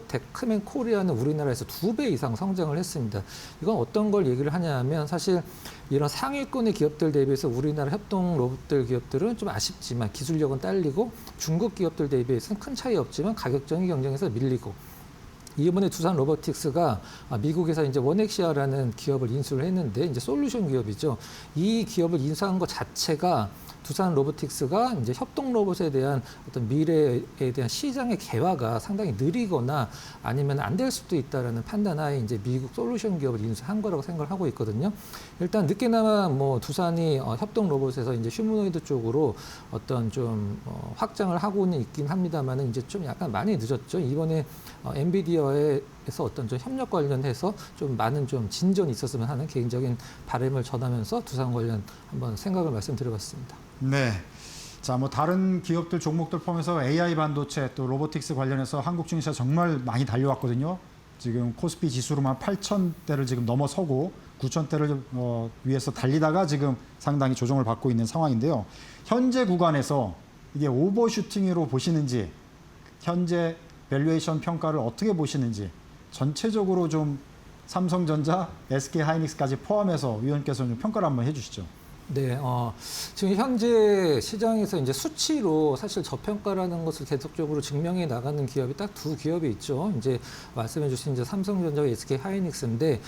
테크맨 코리아는 우리나라에서 2배 이상 성장을 했습니다. 이건 어떤 걸 얘기를 하냐면 사실 이런 상위권의 기업들 대비해서 우리나라 협동 로봇들 기업들은 좀 아쉽지만 기술력은 딸리고 중국 기업들 대비해서는 큰 차이 없지만 가격적인 경쟁에서 밀리고 이번에 두산 로보틱스가 미국에서 이제 원엑시아라는 기업을 인수를 했는데 이제 솔루션 기업이죠. 이 기업을 인수한 것 자체가 두산 로보틱스가 이제 협동 로봇에 대한 어떤 미래에 대한 시장의 개화가 상당히 느리거나 아니면 안 될 수도 있다라는 판단하에 이제 미국 솔루션 기업을 인수한 거라고 생각을 하고 있거든요. 일단 늦게나마 뭐 두산이 협동 로봇에서 이제 휴머노이드 쪽으로 어떤 좀 확장을 하고는 있긴 합니다만은 이제 좀 약간 많이 늦었죠. 이번에 엔비디아에서 어떤 좀 협력 관련해서 좀 많은 좀 진전이 있었으면 하는 개인적인 바람을 전하면서 두산 관련 한번 생각을 말씀드려봤습니다. 네. 자, 뭐 다른 기업들 종목들 포함해서 AI 반도체 또 로보틱스 관련해서 한국 증시가 정말 많이 달려왔거든요. 지금 코스피 지수로만 8,000대를 지금 넘어서고 9,000대를 위해서 달리다가 지금 상당히 조정을 받고 있는 상황인데요. 현재 구간에서 이게 오버슈팅으로 보시는지 현재 밸류에이션 평가를 어떻게 보시는지 전체적으로 좀 삼성전자, SK하이닉스까지 포함해서 위원께서 좀 평가를 한번 해주시죠. 네, 지금 현재 시장에서 이제 수치로 사실 저평가라는 것을 계속적으로 증명해 나가는 기업이 딱 두 기업이 있죠. 이제 말씀해 주신 이제 삼성전자와 SK하이닉스인데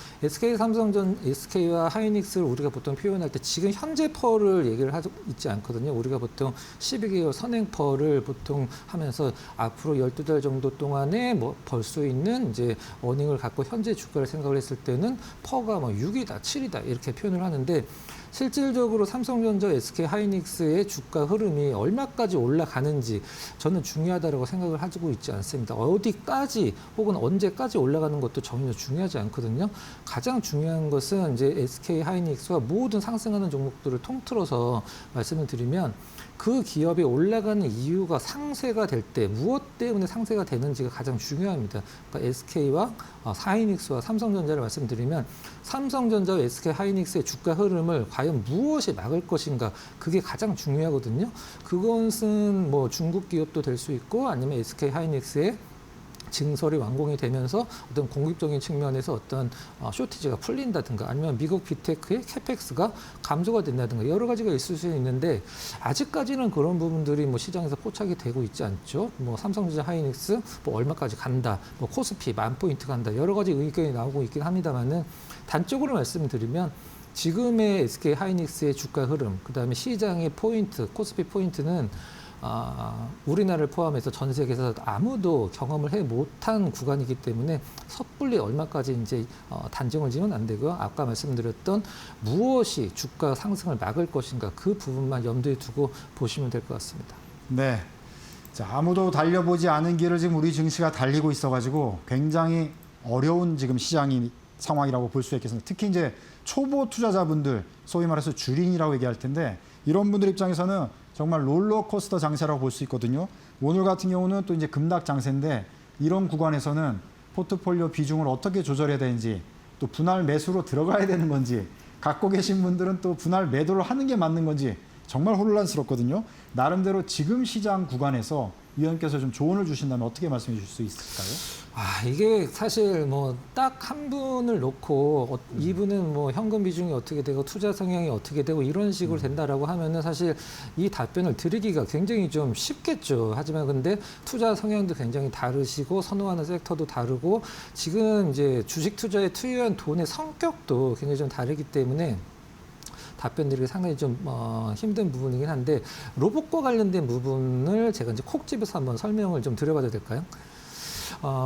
SK와 하이닉스를 우리가 보통 표현할 때 지금 현재 펄을 얘기를 하고 있지 않거든요. 우리가 보통 12개월 선행 펄을 보통 하면서 앞으로 12달 정도 동안에 뭐 벌 수 있는 이제 어닝을 갖고 현재 주가를 생각을 했을 때는 펄가 뭐 6이다, 7이다 이렇게 표현을 하는데 실질적으로 삼성전자, SK하이닉스의 주가 흐름이 얼마까지 올라가는지 저는 중요하다고 생각을 하고 있지 않습니다. 어디까지 혹은 언제까지 올라가는 것도 전혀 중요하지 않거든요. 가장 중요한 것은 이제 SK하이닉스가 모든 상승하는 종목들을 통틀어서 말씀을 드리면 그 기업이 올라가는 이유가 상세가 될 때 무엇 때문에 상세가 되는지가 가장 중요합니다. 그러니까 SK와 하이닉스와 삼성전자를 말씀드리면 삼성전자와 SK하이닉스의 주가 흐름을 과연 무엇이 막을 것인가 그게 가장 중요하거든요. 그것은 뭐 중국 기업도 될 수 있고 아니면 SK하이닉스의 증설이 완공이 되면서 어떤 공급적인 측면에서 어떤 쇼티지가 풀린다든가 아니면 미국 빅테크의 캐펙스가 감소가 된다든가 여러 가지가 있을 수 있는데 아직까지는 그런 부분들이 뭐 시장에서 포착이 되고 있지 않죠. 뭐 삼성전자 하이닉스 뭐 얼마까지 간다, 뭐 코스피 10,000포인트 간다 여러 가지 의견이 나오고 있긴 합니다만은 단적으로 말씀드리면 지금의 SK 하이닉스의 주가 흐름, 그다음에 시장의 포인트, 코스피 포인트는 우리나라를 포함해서 전 세계에서 아무도 경험을 해 못한 구간이기 때문에 섣불리 얼마까지 이제 단정을 지으면 안 되고요. 아까 말씀드렸던 무엇이 주가 상승을 막을 것인가 그 부분만 염두에 두고 보시면 될 것 같습니다. 네. 자, 아무도 달려보지 않은 길을 지금 우리 증시가 달리고 있어가지고 굉장히 어려운 지금 시장이 상황이라고 볼 수 있겠습니다. 특히 이제 초보 투자자분들, 소위 말해서 주린이라고 얘기할 텐데 이런 분들 입장에서는 정말 롤러코스터 장세라고 볼 수 있거든요. 오늘 같은 경우는 또 이제 급락 장세인데 이런 구간에서는 포트폴리오 비중을 어떻게 조절해야 되는지 또 분할 매수로 들어가야 되는 건지 갖고 계신 분들은 또 분할 매도를 하는 게 맞는 건지 정말 혼란스럽거든요. 나름대로 지금 시장 구간에서 위원께서 좀 조언을 주신다면 어떻게 말씀해 주실 수 있을까요? 이게 사실 뭐 딱 한 분을 놓고 이분은 뭐 현금 비중이 어떻게 되고 투자 성향이 어떻게 되고 이런 식으로 된다라고 하면은 사실 이 답변을 드리기가 굉장히 좀 쉽겠죠. 하지만 근데 투자 성향도 굉장히 다르시고 선호하는 섹터도 다르고 지금 이제 주식 투자에 투여한 돈의 성격도 굉장히 좀 다르기 때문에 답변 드리기 상당히 좀 힘든 부분이긴 한데 로봇과 관련된 부분을 제가 이제 콕 집어서 한번 설명을 좀 드려봐도 될까요?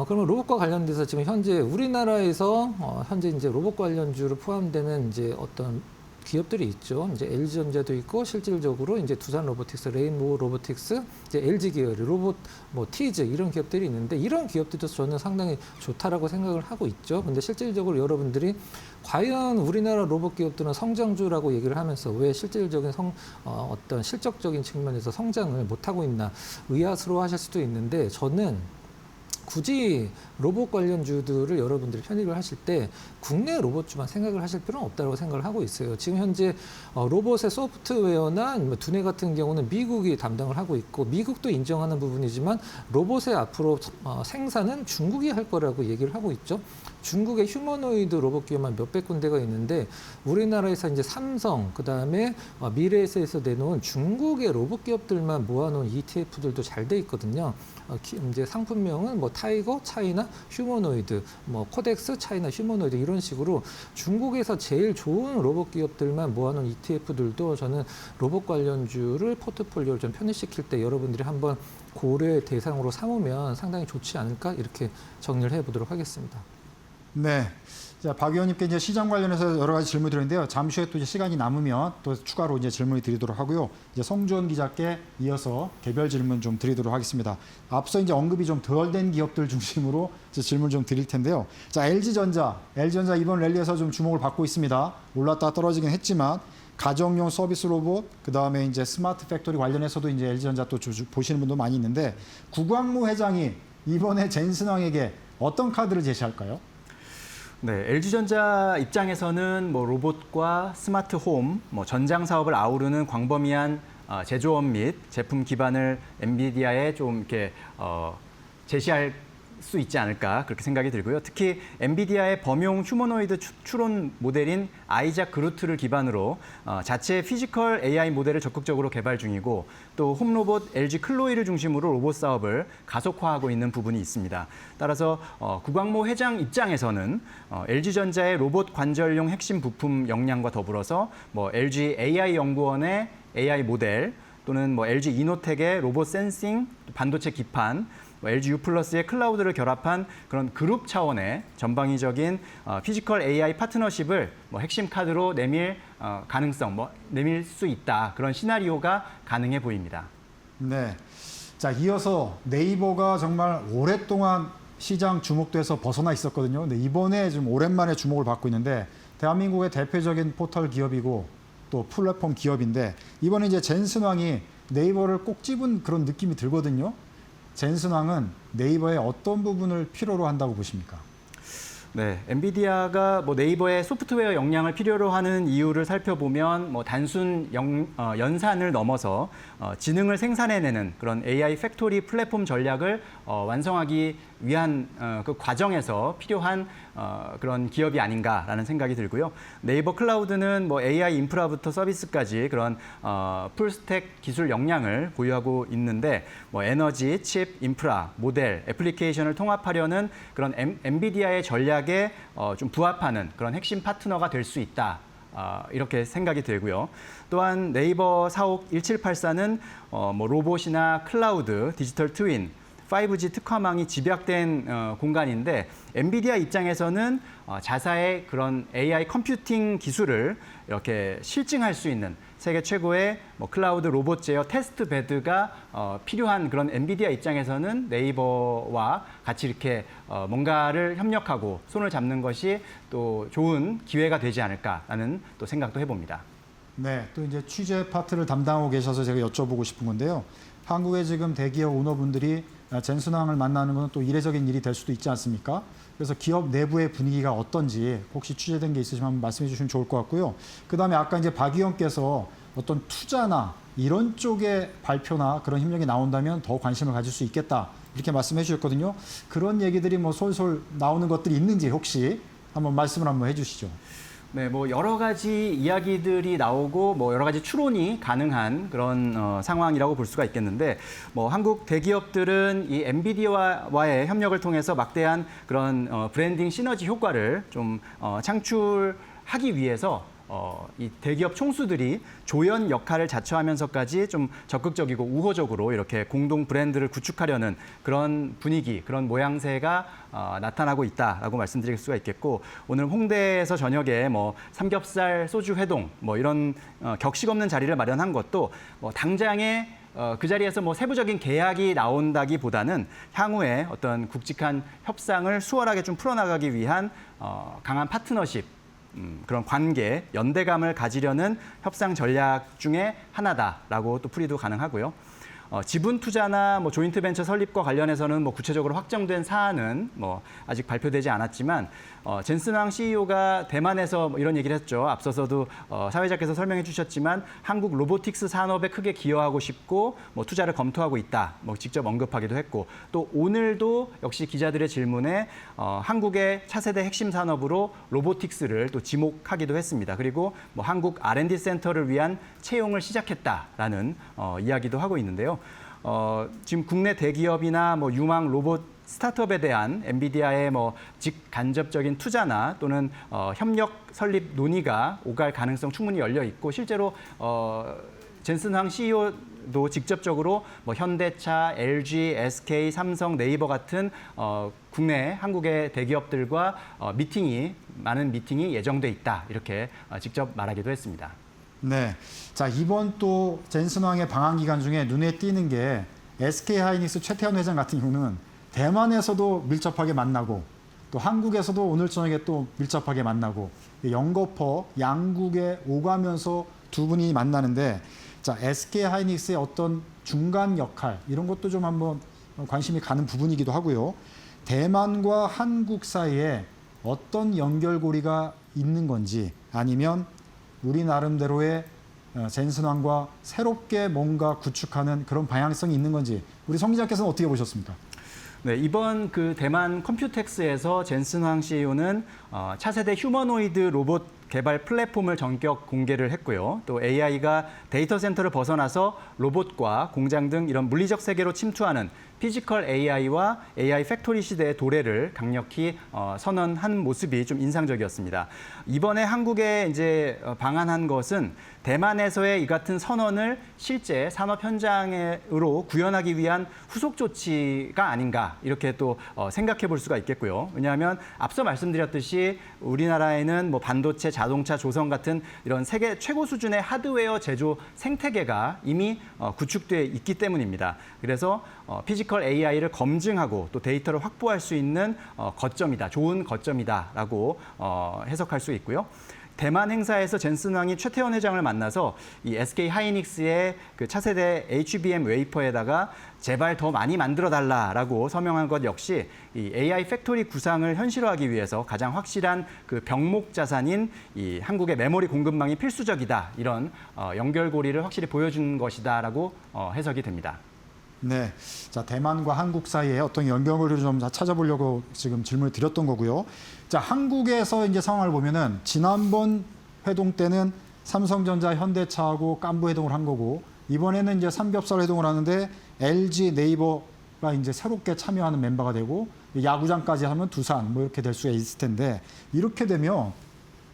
그러면 로봇과 관련돼서 지금 현재 우리나라에서 현재 이제 로봇 관련주로 포함되는 이제 어떤 기업들이 있죠. 이제 LG전자도 있고 실질적으로 이제 두산 로보틱스, 레인보우 로보틱스, 이제 LG 계열의 로봇, 뭐 티즈 이런 기업들이 있는데 이런 기업들도 저는 상당히 좋다라고 생각을 하고 있죠. 근데 실질적으로 여러분들이 과연 우리나라 로봇 기업들은 성장주라고 얘기를 하면서 왜 실질적인 어떤 실적적인 측면에서 성장을 못 하고 있나 의아스러워하실 수도 있는데 저는 굳이 로봇 관련주들을 여러분들이 편입을 하실 때 국내 로봇주만 생각을 하실 필요는 없다고 생각을 하고 있어요. 지금 현재 로봇의 소프트웨어나 두뇌 같은 경우는 미국이 담당을 하고 있고 미국도 인정하는 부분이지만 로봇의 앞으로 생산은 중국이 할 거라고 얘기를 하고 있죠. 중국의 휴머노이드 로봇 기업만 몇백 군데가 있는데 우리나라에서 이제 삼성, 그다음에 미래에서에서 내놓은 중국의 로봇 기업들만 모아놓은 ETF들도 잘 돼 있거든요. 이제 상품명은 뭐 타이거, 차이나, 휴머노이드, 뭐 코덱스, 차이나, 휴머노이드 이런 식으로 중국에서 제일 좋은 로봇 기업들만 모아놓은 ETF들도 저는 로봇 관련주를 포트폴리오를 좀 편입시킬 때 여러분들이 한번 고려 대상으로 삼으면 상당히 좋지 않을까 이렇게 정리를 해보도록 하겠습니다. 네. 자, 박 의원님께 이제 시장 관련해서 여러 가지 질문 드렸는데요. 잠시 후에 또 이제 시간이 남으면 또 추가로 이제 질문을 드리도록 하고요. 이제 송주원 기자께 이어서 개별 질문 좀 드리도록 하겠습니다. 앞서 이제 언급이 좀 덜 된 기업들 중심으로 이제 질문 좀 드릴 텐데요. 자, LG전자 이번 랠리에서 좀 주목을 받고 있습니다. 올랐다가 떨어지긴 했지만 가정용 서비스 로봇, 그다음에 이제 스마트 팩토리 관련해서도 이제 LG전자 또 보시는 분도 많이 있는데 구광무 회장이 이번에 젠슨왕에게 어떤 카드를 제시할까요? 네, LG전자 입장에서는 뭐 로봇과 스마트 홈, 뭐 전장 사업을 아우르는 광범위한 제조업 및 제품 기반을 엔비디아에 좀 이렇게 제시할 수 있지 않을까 그렇게 생각이 들고요. 특히 엔비디아의 범용 휴머노이드 추론 모델인 아이작 그루트를 기반으로 자체 피지컬 AI 모델을 적극적으로 개발 중이고 또 홈로봇 LG 클로이를 중심으로 로봇 사업을 가속화하고 있는 부분이 있습니다. 따라서 구광모 회장 입장에서는 LG전자의 로봇 관절용 핵심 부품 역량과 더불어서 뭐 LG AI 연구원의 AI 모델 또는 뭐 LG 이노텍의 로봇 센싱, 반도체 기판, LG U+의 클라우드를 결합한 그런 그룹 차원의 전방위적인 피지컬 AI 파트너십을 뭐 핵심 카드로 내밀 가능성, 내밀 수 있다. 그런 시나리오가 가능해 보입니다. 네. 자, 이어서 네이버가 정말 오랫동안 시장 주목도에서 벗어나 있었거든요. 근데 이번에 좀 오랜만에 주목을 받고 있는데 대한민국의 대표적인 포털 기업이고 또 플랫폼 기업인데 이번에 이제 젠슨왕이 네이버를 꼭 집은 그런 느낌이 들거든요. 젠슨왕은 네이버의 어떤 부분을 필요로 한다고 보십니까? 네, 엔비디아가 뭐 네이버의 소프트웨어 역량을 필요로 하는 이유를 살펴보면 뭐 단순 연산을 넘어서 지능을 생산해내는 그런 AI 팩토리 플랫폼 전략을 완성하기 위한 그 과정에서 필요한 그런 기업이 아닌가라는 생각이 들고요. 네이버 클라우드는 뭐 AI 인프라부터 서비스까지 그런 풀스택 기술 역량을 보유하고 있는데 뭐 에너지, 칩, 인프라, 모델, 애플리케이션을 통합하려는 그런 엔비디아의 전략에 좀 부합하는 그런 핵심 파트너가 될 수 있다. 이렇게 생각이 들고요. 또한 네이버 사옥 1784는 뭐 로봇이나 클라우드, 디지털 트윈, 5G 특화망이 집약된 공간인데 엔비디아 입장에서는 자사의 그런 AI 컴퓨팅 기술을 이렇게 실증할 수 있는 세계 최고의 뭐 클라우드 로봇 제어 테스트 베드가 필요한 그런 엔비디아 입장에서는 네이버와 같이 이렇게 뭔가를 협력하고 손을 잡는 것이 또 좋은 기회가 되지 않을까라는 또 생각도 해봅니다. 네, 또 이제 취재 파트를 담당하고 계셔서 제가 여쭤보고 싶은 건데요. 한국의 지금 대기업 오너분들이 젠슨왕을 만나는 건 또 이례적인 일이 될 수도 있지 않습니까? 그래서 기업 내부의 분위기가 어떤지 혹시 취재된 게 있으시면 한번 말씀해 주시면 좋을 것 같고요. 그다음에 아까 이제 박 의원께서 어떤 투자나 이런 쪽의 발표나 그런 협력이 나온다면 더 관심을 가질 수 있겠다 이렇게 말씀해 주셨거든요. 그런 얘기들이 뭐 솔솔 나오는 것들이 있는지 혹시 한번 말씀을 한번 해주시죠. 네, 뭐 여러 가지 이야기들이 나오고 뭐 여러 가지 추론이 가능한 그런 상황이라고 볼 수가 있겠는데 뭐 한국 대기업들은 이 엔비디아와의 협력을 통해서 막대한 그런 브랜딩 시너지 효과를 좀 창출하기 위해서 이 대기업 총수들이 조연 역할을 자처하면서까지 좀 적극적이고 우호적으로 이렇게 공동 브랜드를 구축하려는 그런 분위기, 그런 모양새가 나타나고 있다라고 말씀드릴 수가 있겠고, 오늘 홍대에서 저녁에 뭐 삼겹살 소주 회동 뭐 이런 격식 없는 자리를 마련한 것도 뭐 당장에 그 자리에서 뭐 세부적인 계약이 나온다기보다는 향후에 어떤 굵직한 협상을 수월하게 좀 풀어나가기 위한 강한 파트너십, 그런 관계, 연대감을 가지려는 협상 전략 중에 하나다라고 또 풀이도 가능하고요. 지분 투자나 뭐 조인트 벤처 설립과 관련해서는 뭐 구체적으로 확정된 사안은 뭐 아직 발표되지 않았지만 젠슨 황 CEO가 대만에서 뭐 이런 얘기를 했죠. 앞서서도 사회자께서 설명해 주셨지만 한국 로보틱스 산업에 크게 기여하고 싶고 뭐 투자를 검토하고 있다. 뭐 직접 언급하기도 했고, 또 오늘도 역시 기자들의 질문에 한국의 차세대 핵심 산업으로 로보틱스를 또 지목하기도 했습니다. 그리고 뭐 한국 R&D 센터를 위한 채용을 시작했다라는 이야기도 하고 있는데요. 지금 국내 대기업이나 뭐 유망 로봇 스타트업에 대한 엔비디아의 뭐 직간접적인 투자나 또는 협력 설립 논의가 오갈 가능성 충분히 열려 있고, 실제로 젠슨 황 CEO도 직접적으로 뭐 현대차, LG, SK, 삼성, 네이버 같은 국내 한국의 대기업들과 많은 미팅이 예정돼 있다, 이렇게 직접 말하기도 했습니다. 네. 자, 이번 또 젠슨 황의 방한 기간 중에 눈에 띄는 게 SK 하이닉스 최태원 회장 같은 경우는 대만에서도 밀접하게 만나고 또 한국에서도 오늘 저녁에 또 밀접하게 만나고 영거퍼 양국에 오가면서 두 분이 만나는데, 자, SK 하이닉스의 어떤 중간 역할 이런 것도 좀 한번 관심이 가는 부분이기도 하고요. 대만과 한국 사이에 어떤 연결고리가 있는 건지, 아니면 우리 나름대로의 젠슨 황과 새롭게 뭔가 구축하는 그런 방향성이 있는 건지, 우리 성 기자께서는 어떻게 보셨습니까? 네, 이번 그 대만 컴퓨텍스에서 젠슨 황 CEO는 차세대 휴머노이드 로봇 개발 플랫폼을 전격 공개를 했고요. 또 AI가 데이터 센터를 벗어나서 로봇과 공장 등 이런 물리적 세계로 침투하는 피지컬 AI와 AI 팩토리 시대의 도래를 강력히 선언한 모습이 좀 인상적이었습니다. 이번에 한국에 이제 방한한 것은 대만에서의 이 같은 선언을 실제 산업 현장으로 구현하기 위한 후속 조치가 아닌가, 이렇게 또 생각해 볼 수가 있겠고요. 왜냐하면 앞서 말씀드렸듯이 우리나라에는 뭐 반도체, 자동차, 조선 같은 이런 세계 최고 수준의 하드웨어 제조 생태계가 이미 구축돼 있기 때문입니다. 그래서 피지컬 AI를 검증하고 또 데이터를 확보할 수 있는 거점이다, 좋은 거점이다라고 해석할 수 있고요. 대만 행사에서 젠슨 황이 최태원 회장을 만나서 이 SK 하이닉스의 그 차세대 HBM 웨이퍼에다가 제발 더 많이 만들어 달라라고 서명한 것 역시 이 AI 팩토리 구상을 현실화하기 위해서 가장 확실한 그 병목 자산인 이 한국의 메모리 공급망이 필수적이다, 이런 연결고리를 확실히 보여준 것이다라고 해석이 됩니다. 네. 자, 대만과 한국 사이에 어떤 연결고리를 좀 찾아보려고 지금 질문을 드렸던 거고요. 자, 한국에서 이제 상황을 보면은 지난번 회동 때는 삼성전자, 현대차하고 깐부 회동을 한 거고, 이번에는 이제 삼겹살 회동을 하는데 LG, 네이버가 이제 새롭게 참여하는 멤버가 되고, 야구장까지 하면 두산 뭐 이렇게 될 수가 있을 텐데, 이렇게 되면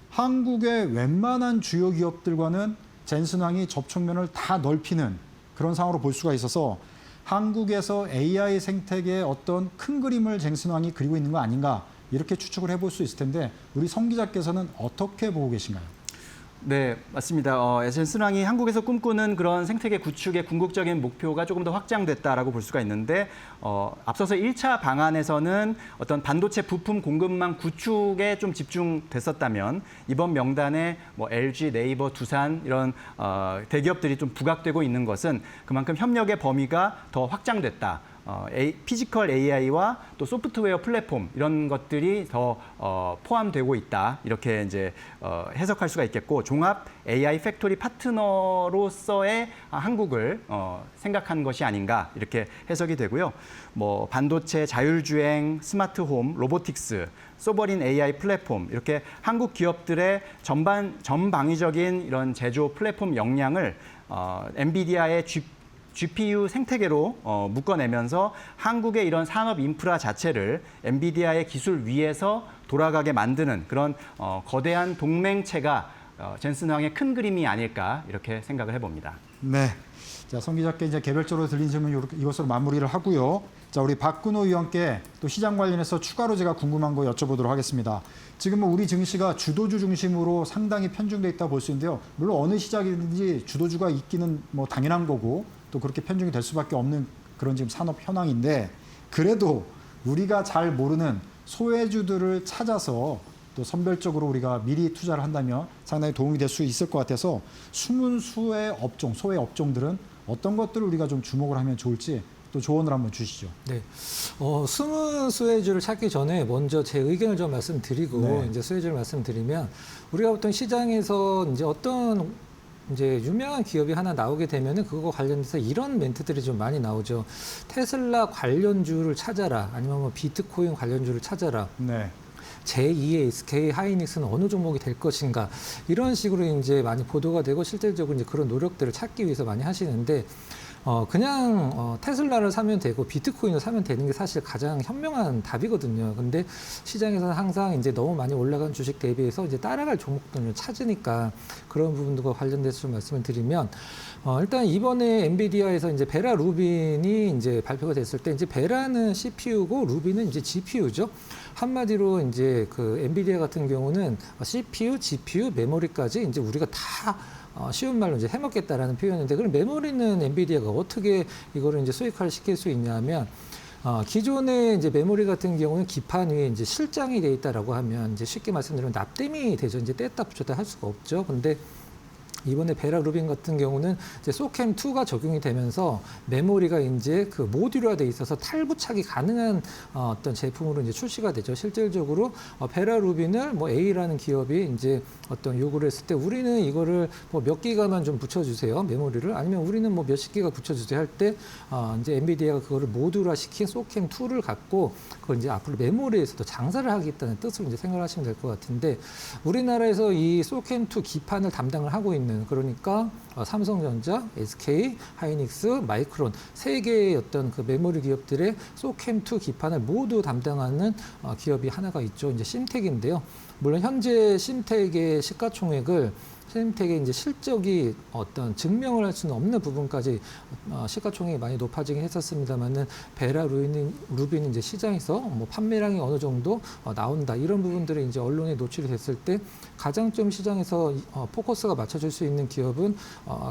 한국의 웬만한 주요 기업들과는 젠슨 황이 접촉면을 다 넓히는 그런 상황으로 볼 수가 있어서 한국에서 AI 생태계의 어떤 큰 그림을 젠슨 황이 그리고 있는 거 아닌가, 이렇게 추측을 해볼 수 있을 텐데, 우리 성 기자께서는 어떻게 보고 계신가요? 네, 맞습니다. 젠슨 황이 한국에서 꿈꾸는 그런 생태계 구축의 궁극적인 목표가 조금 더 확장됐다라고 볼 수가 있는데, 앞서서 1차 방안에서는 어떤 반도체 부품 공급망 구축에 좀 집중됐었다면, 이번 명단에 뭐 LG, 네이버, 두산 이런 대기업들이 좀 부각되고 있는 것은 그만큼 협력의 범위가 더 확장됐다. 피지컬 AI와 또 소프트웨어 플랫폼 이런 것들이 더 포함되고 있다, 이렇게 이제 해석할 수가 있겠고, 종합 AI 팩토리 파트너로서의 한국을 생각한 것이 아닌가, 이렇게 해석이 되고요. 뭐 반도체, 자율주행, 스마트홈, 로보틱스, 소버린 AI 플랫폼, 이렇게 한국 기업들의 전방위적인 이런 제조 플랫폼 역량을 엔비디아의 GPU 생태계로 묶어내면서 한국의 이런 산업 인프라 자체를 엔비디아의 기술 위에서 돌아가게 만드는 그런 거대한 동맹체가 젠슨 황의 큰 그림이 아닐까 이렇게 생각을 해봅니다. 네. 자, 송 기자께 이제 개별적으로 들린 질문 이것으로 마무리를 하고요. 자, 우리 박근호 의원께 또 시장 관련해서 추가로 제가 궁금한 거 여쭤보도록 하겠습니다. 지금 뭐 우리 증시가 주도주 중심으로 상당히 편중돼 있다 볼 수 있는데요. 물론 어느 시장이든지 주도주가 있기는 뭐 당연한 거고 또 그렇게 편중이 될 수밖에 없는 그런 지금 산업 현황인데 그래도 우리가 잘 모르는 소외주들을 찾아서 또 선별적으로 우리가 미리 투자를 한다면 상당히 도움이 될 수 있을 것 같아서 숨은 소외 업종들은 어떤 것들을 우리가 좀 주목을 하면 좋을지 또 조언을 한번 주시죠. 네. 숨은 수혜주를 찾기 전에 먼저 제 의견을 좀 말씀드리고 네. 이제 수혜주를 말씀드리면 우리가 보통 시장에서 이제 어떤 이제 유명한 기업이 하나 나오게 되면은 그거 관련해서 이런 멘트들이 좀 많이 나오죠. 테슬라 관련주를 찾아라. 아니면 뭐 비트코인 관련주를 찾아라. 네. 제2의 SK 하이닉스는 어느 종목이 될 것인가 이런 식으로 이제 많이 보도가 되고 실질적으로 이제 그런 노력들을 찾기 위해서 많이 하시는데 그냥 테슬라를 사면 되고 비트코인을 사면 되는 게 사실 가장 현명한 답이거든요. 근데 시장에서는 항상 이제 너무 많이 올라간 주식 대비해서 이제 따라갈 종목들을 찾으니까 그런 부분들과 관련돼서 좀 말씀을 드리면 일단 이번에 엔비디아에서 이제 베라 루빈이 이제 발표가 됐을 때 이제 베라는 CPU고 루빈은 이제 GPU죠. 한마디로 이제 그 엔비디아 같은 경우는 CPU, GPU, 메모리까지 이제 우리가 다 쉬운 말로 이제 해먹겠다라는 표현인데, 그럼 메모리는 엔비디아가 어떻게 이거를 이제 수익화를 시킬 수 있냐면, 기존의 이제 메모리 같은 경우는 기판 위에 이제 실장이 돼 있다라고 하면 이제 쉽게 말씀드리면 납땜이 되죠. 이제 뗐다 붙였다 할 수가 없죠. 근데 이번에 베라 루빈 같은 경우는 이제 소캠2가 적용이 되면서 메모리가 이제 그 모듈화돼 있어서 탈부착이 가능한 어떤 제품으로 이제 출시가 되죠. 실질적으로 베라 루빈을 뭐 A라는 기업이 이제 어떤 요구를 했을 때 우리는 이거를 뭐 몇 기가만 좀 붙여주세요. 메모리를. 아니면 우리는 뭐 몇십 기가 붙여주세요 할 때 이제 엔비디아가 그거를 모듈화 시킨 소캠2를 갖고 그걸 이제 앞으로 메모리에서도 장사를 하겠다는 뜻으로 이제 생각을 하시면 될 것 같은데, 우리나라에서 이 소캠2 기판을 담당을 하고 있는, 그러니까 삼성전자, SK, 하이닉스, 마이크론 세 개의 어떤 그 메모리 기업들의 소캠2 기판을 모두 담당하는 기업이 하나가 있죠. 이제 심텍인데요. 물론 현재 심텍의 시가총액을 심텍의 이제 실적이 어떤 증명을 할 수는 없는 부분까지 시가총액이 많이 높아지긴 했었습니다만은 베라 루빈 이제 시장에서 뭐 판매량이 어느 정도 나온다, 이런 부분들이 이제 언론에 노출이 됐을 때 가장 좀 시장에서 포커스가 맞춰질 수 있는 기업은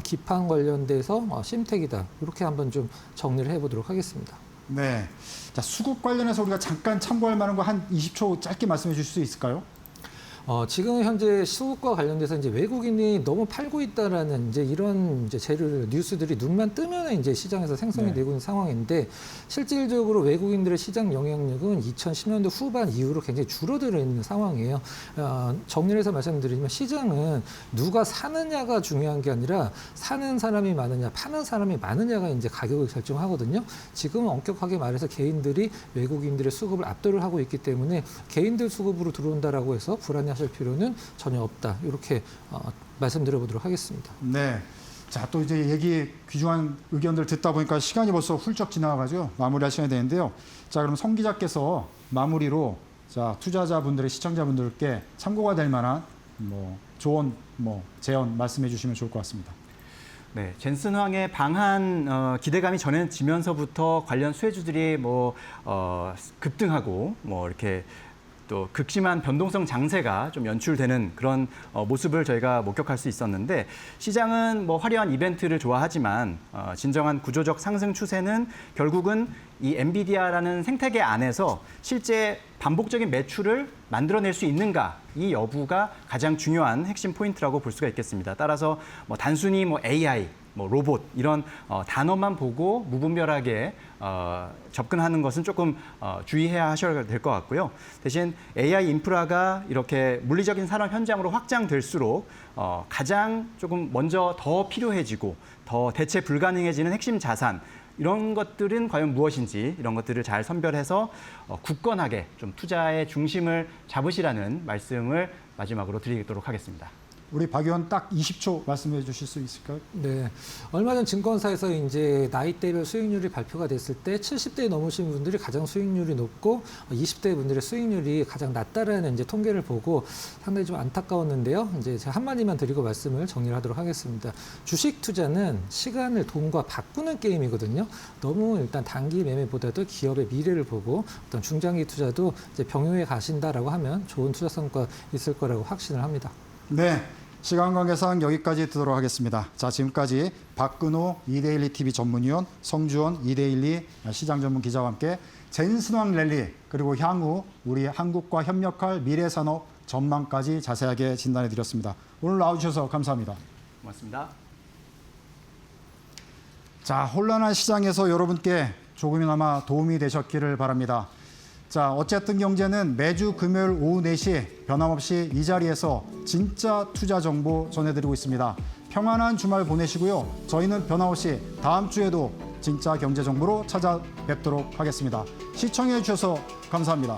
기판 관련돼서 심텍이다, 이렇게 한번 좀 정리를 해보도록 하겠습니다. 네. 자, 수급 관련해서 우리가 잠깐 참고할 만한 거 한 20초 짧게 말씀해 주실 수 있을까요? 지금 현재 수급과 관련돼서 이제 외국인이 너무 팔고 있다라는 이제 이런 이제 재료 뉴스들이 눈만 뜨면 이제 시장에서 생성이 되고 있는 상황인데, 실질적으로 외국인들의 시장 영향력은 2010년도 후반 이후로 굉장히 줄어들어 있는 상황이에요. 정리를 해서 말씀드리면 시장은 누가 사느냐가 중요한 게 아니라 사는 사람이 많으냐, 파는 사람이 많으냐가 이제 가격을 결정하거든요. 지금은 엄격하게 말해서 개인들이 외국인들의 수급을 압도를 하고 있기 때문에 개인들 수급으로 들어온다라고 해서 불안해 하실 필요는 전혀 없다, 이렇게 말씀드려 보도록 하겠습니다. 네. 자, 또 이제 얘기 귀중한 의견들 듣다 보니까 시간이 벌써 훌쩍 지나가지고 마무리할 시간이 되는데요. 자, 그럼 송 기자께서 마무리로 자, 투자자분들의 시청자분들께 참고가 될 만한 뭐 조언, 뭐 제언 말씀해 주시면 좋을 것 같습니다. 네, 젠슨 황의 방한 기대감이 전해지면서부터 관련 수혜주들이 급등하고 이렇게 또 극심한 변동성 장세가 좀 연출되는 그런 모습을 저희가 목격할 수 있었는데, 시장은 화려한 이벤트를 좋아하지만 진정한 구조적 상승 추세는 결국은 이 엔비디아라는 생태계 안에서 실제 반복적인 매출을 만들어낼 수 있는가, 이 여부가 가장 중요한 핵심 포인트라고 볼 수가 있겠습니다. 따라서 단순히 AI, 로봇 이런 단어만 보고 무분별하게 접근하는 것은 조금 주의해야 하셔야 될 것 같고요. 대신 AI 인프라가 이렇게 물리적인 산업 현장으로 확장될수록 가장 조금 먼저 더 필요해지고 더 대체 불가능해지는 핵심 자산, 이런 것들은 과연 무엇인지, 이런 것들을 잘 선별해서 굳건하게 좀 투자의 중심을 잡으시라는 말씀을 마지막으로 드리도록 하겠습니다. 우리 박 의원 딱 20초 말씀해 주실 수 있을까요? 네. 얼마 전 증권사에서 이제 나이대별 수익률이 발표가 됐을 때 70대 넘으신 분들이 가장 수익률이 높고 20대 분들의 수익률이 가장 낮다라는 이제 통계를 보고 상당히 좀 안타까웠는데요. 이제 제가 한마디만 드리고 말씀을 정리를 하도록 하겠습니다. 주식 투자는 시간을 돈과 바꾸는 게임이거든요. 너무 일단 단기 매매보다도 기업의 미래를 보고 어떤 중장기 투자도 이제 병행해 가신다라고 하면 좋은 투자 성과 있을 거라고 확신을 합니다. 네, 시간 관계상 여기까지 듣도록 하겠습니다. 자, 지금까지 박근호 이데일리 TV 전문위원, 성주원 이데일리 시장 전문 기자와 함께 젠슨왕 랠리 그리고 향후 우리 한국과 협력할 미래 산업 전망까지 자세하게 진단해 드렸습니다. 오늘 나와주셔서 감사합니다. 고맙습니다. 자, 혼란한 시장에서 여러분께 조금이나마 도움이 되셨기를 바랍니다. 자, 어쨌든 경제는 매주 금요일 오후 4시 변함없이 이 자리에서 진짜 투자 정보 전해드리고 있습니다. 평안한 주말 보내시고요. 저희는 변함없이 다음 주에도 진짜 경제 정보로 찾아뵙도록 하겠습니다. 시청해 주셔서 감사합니다.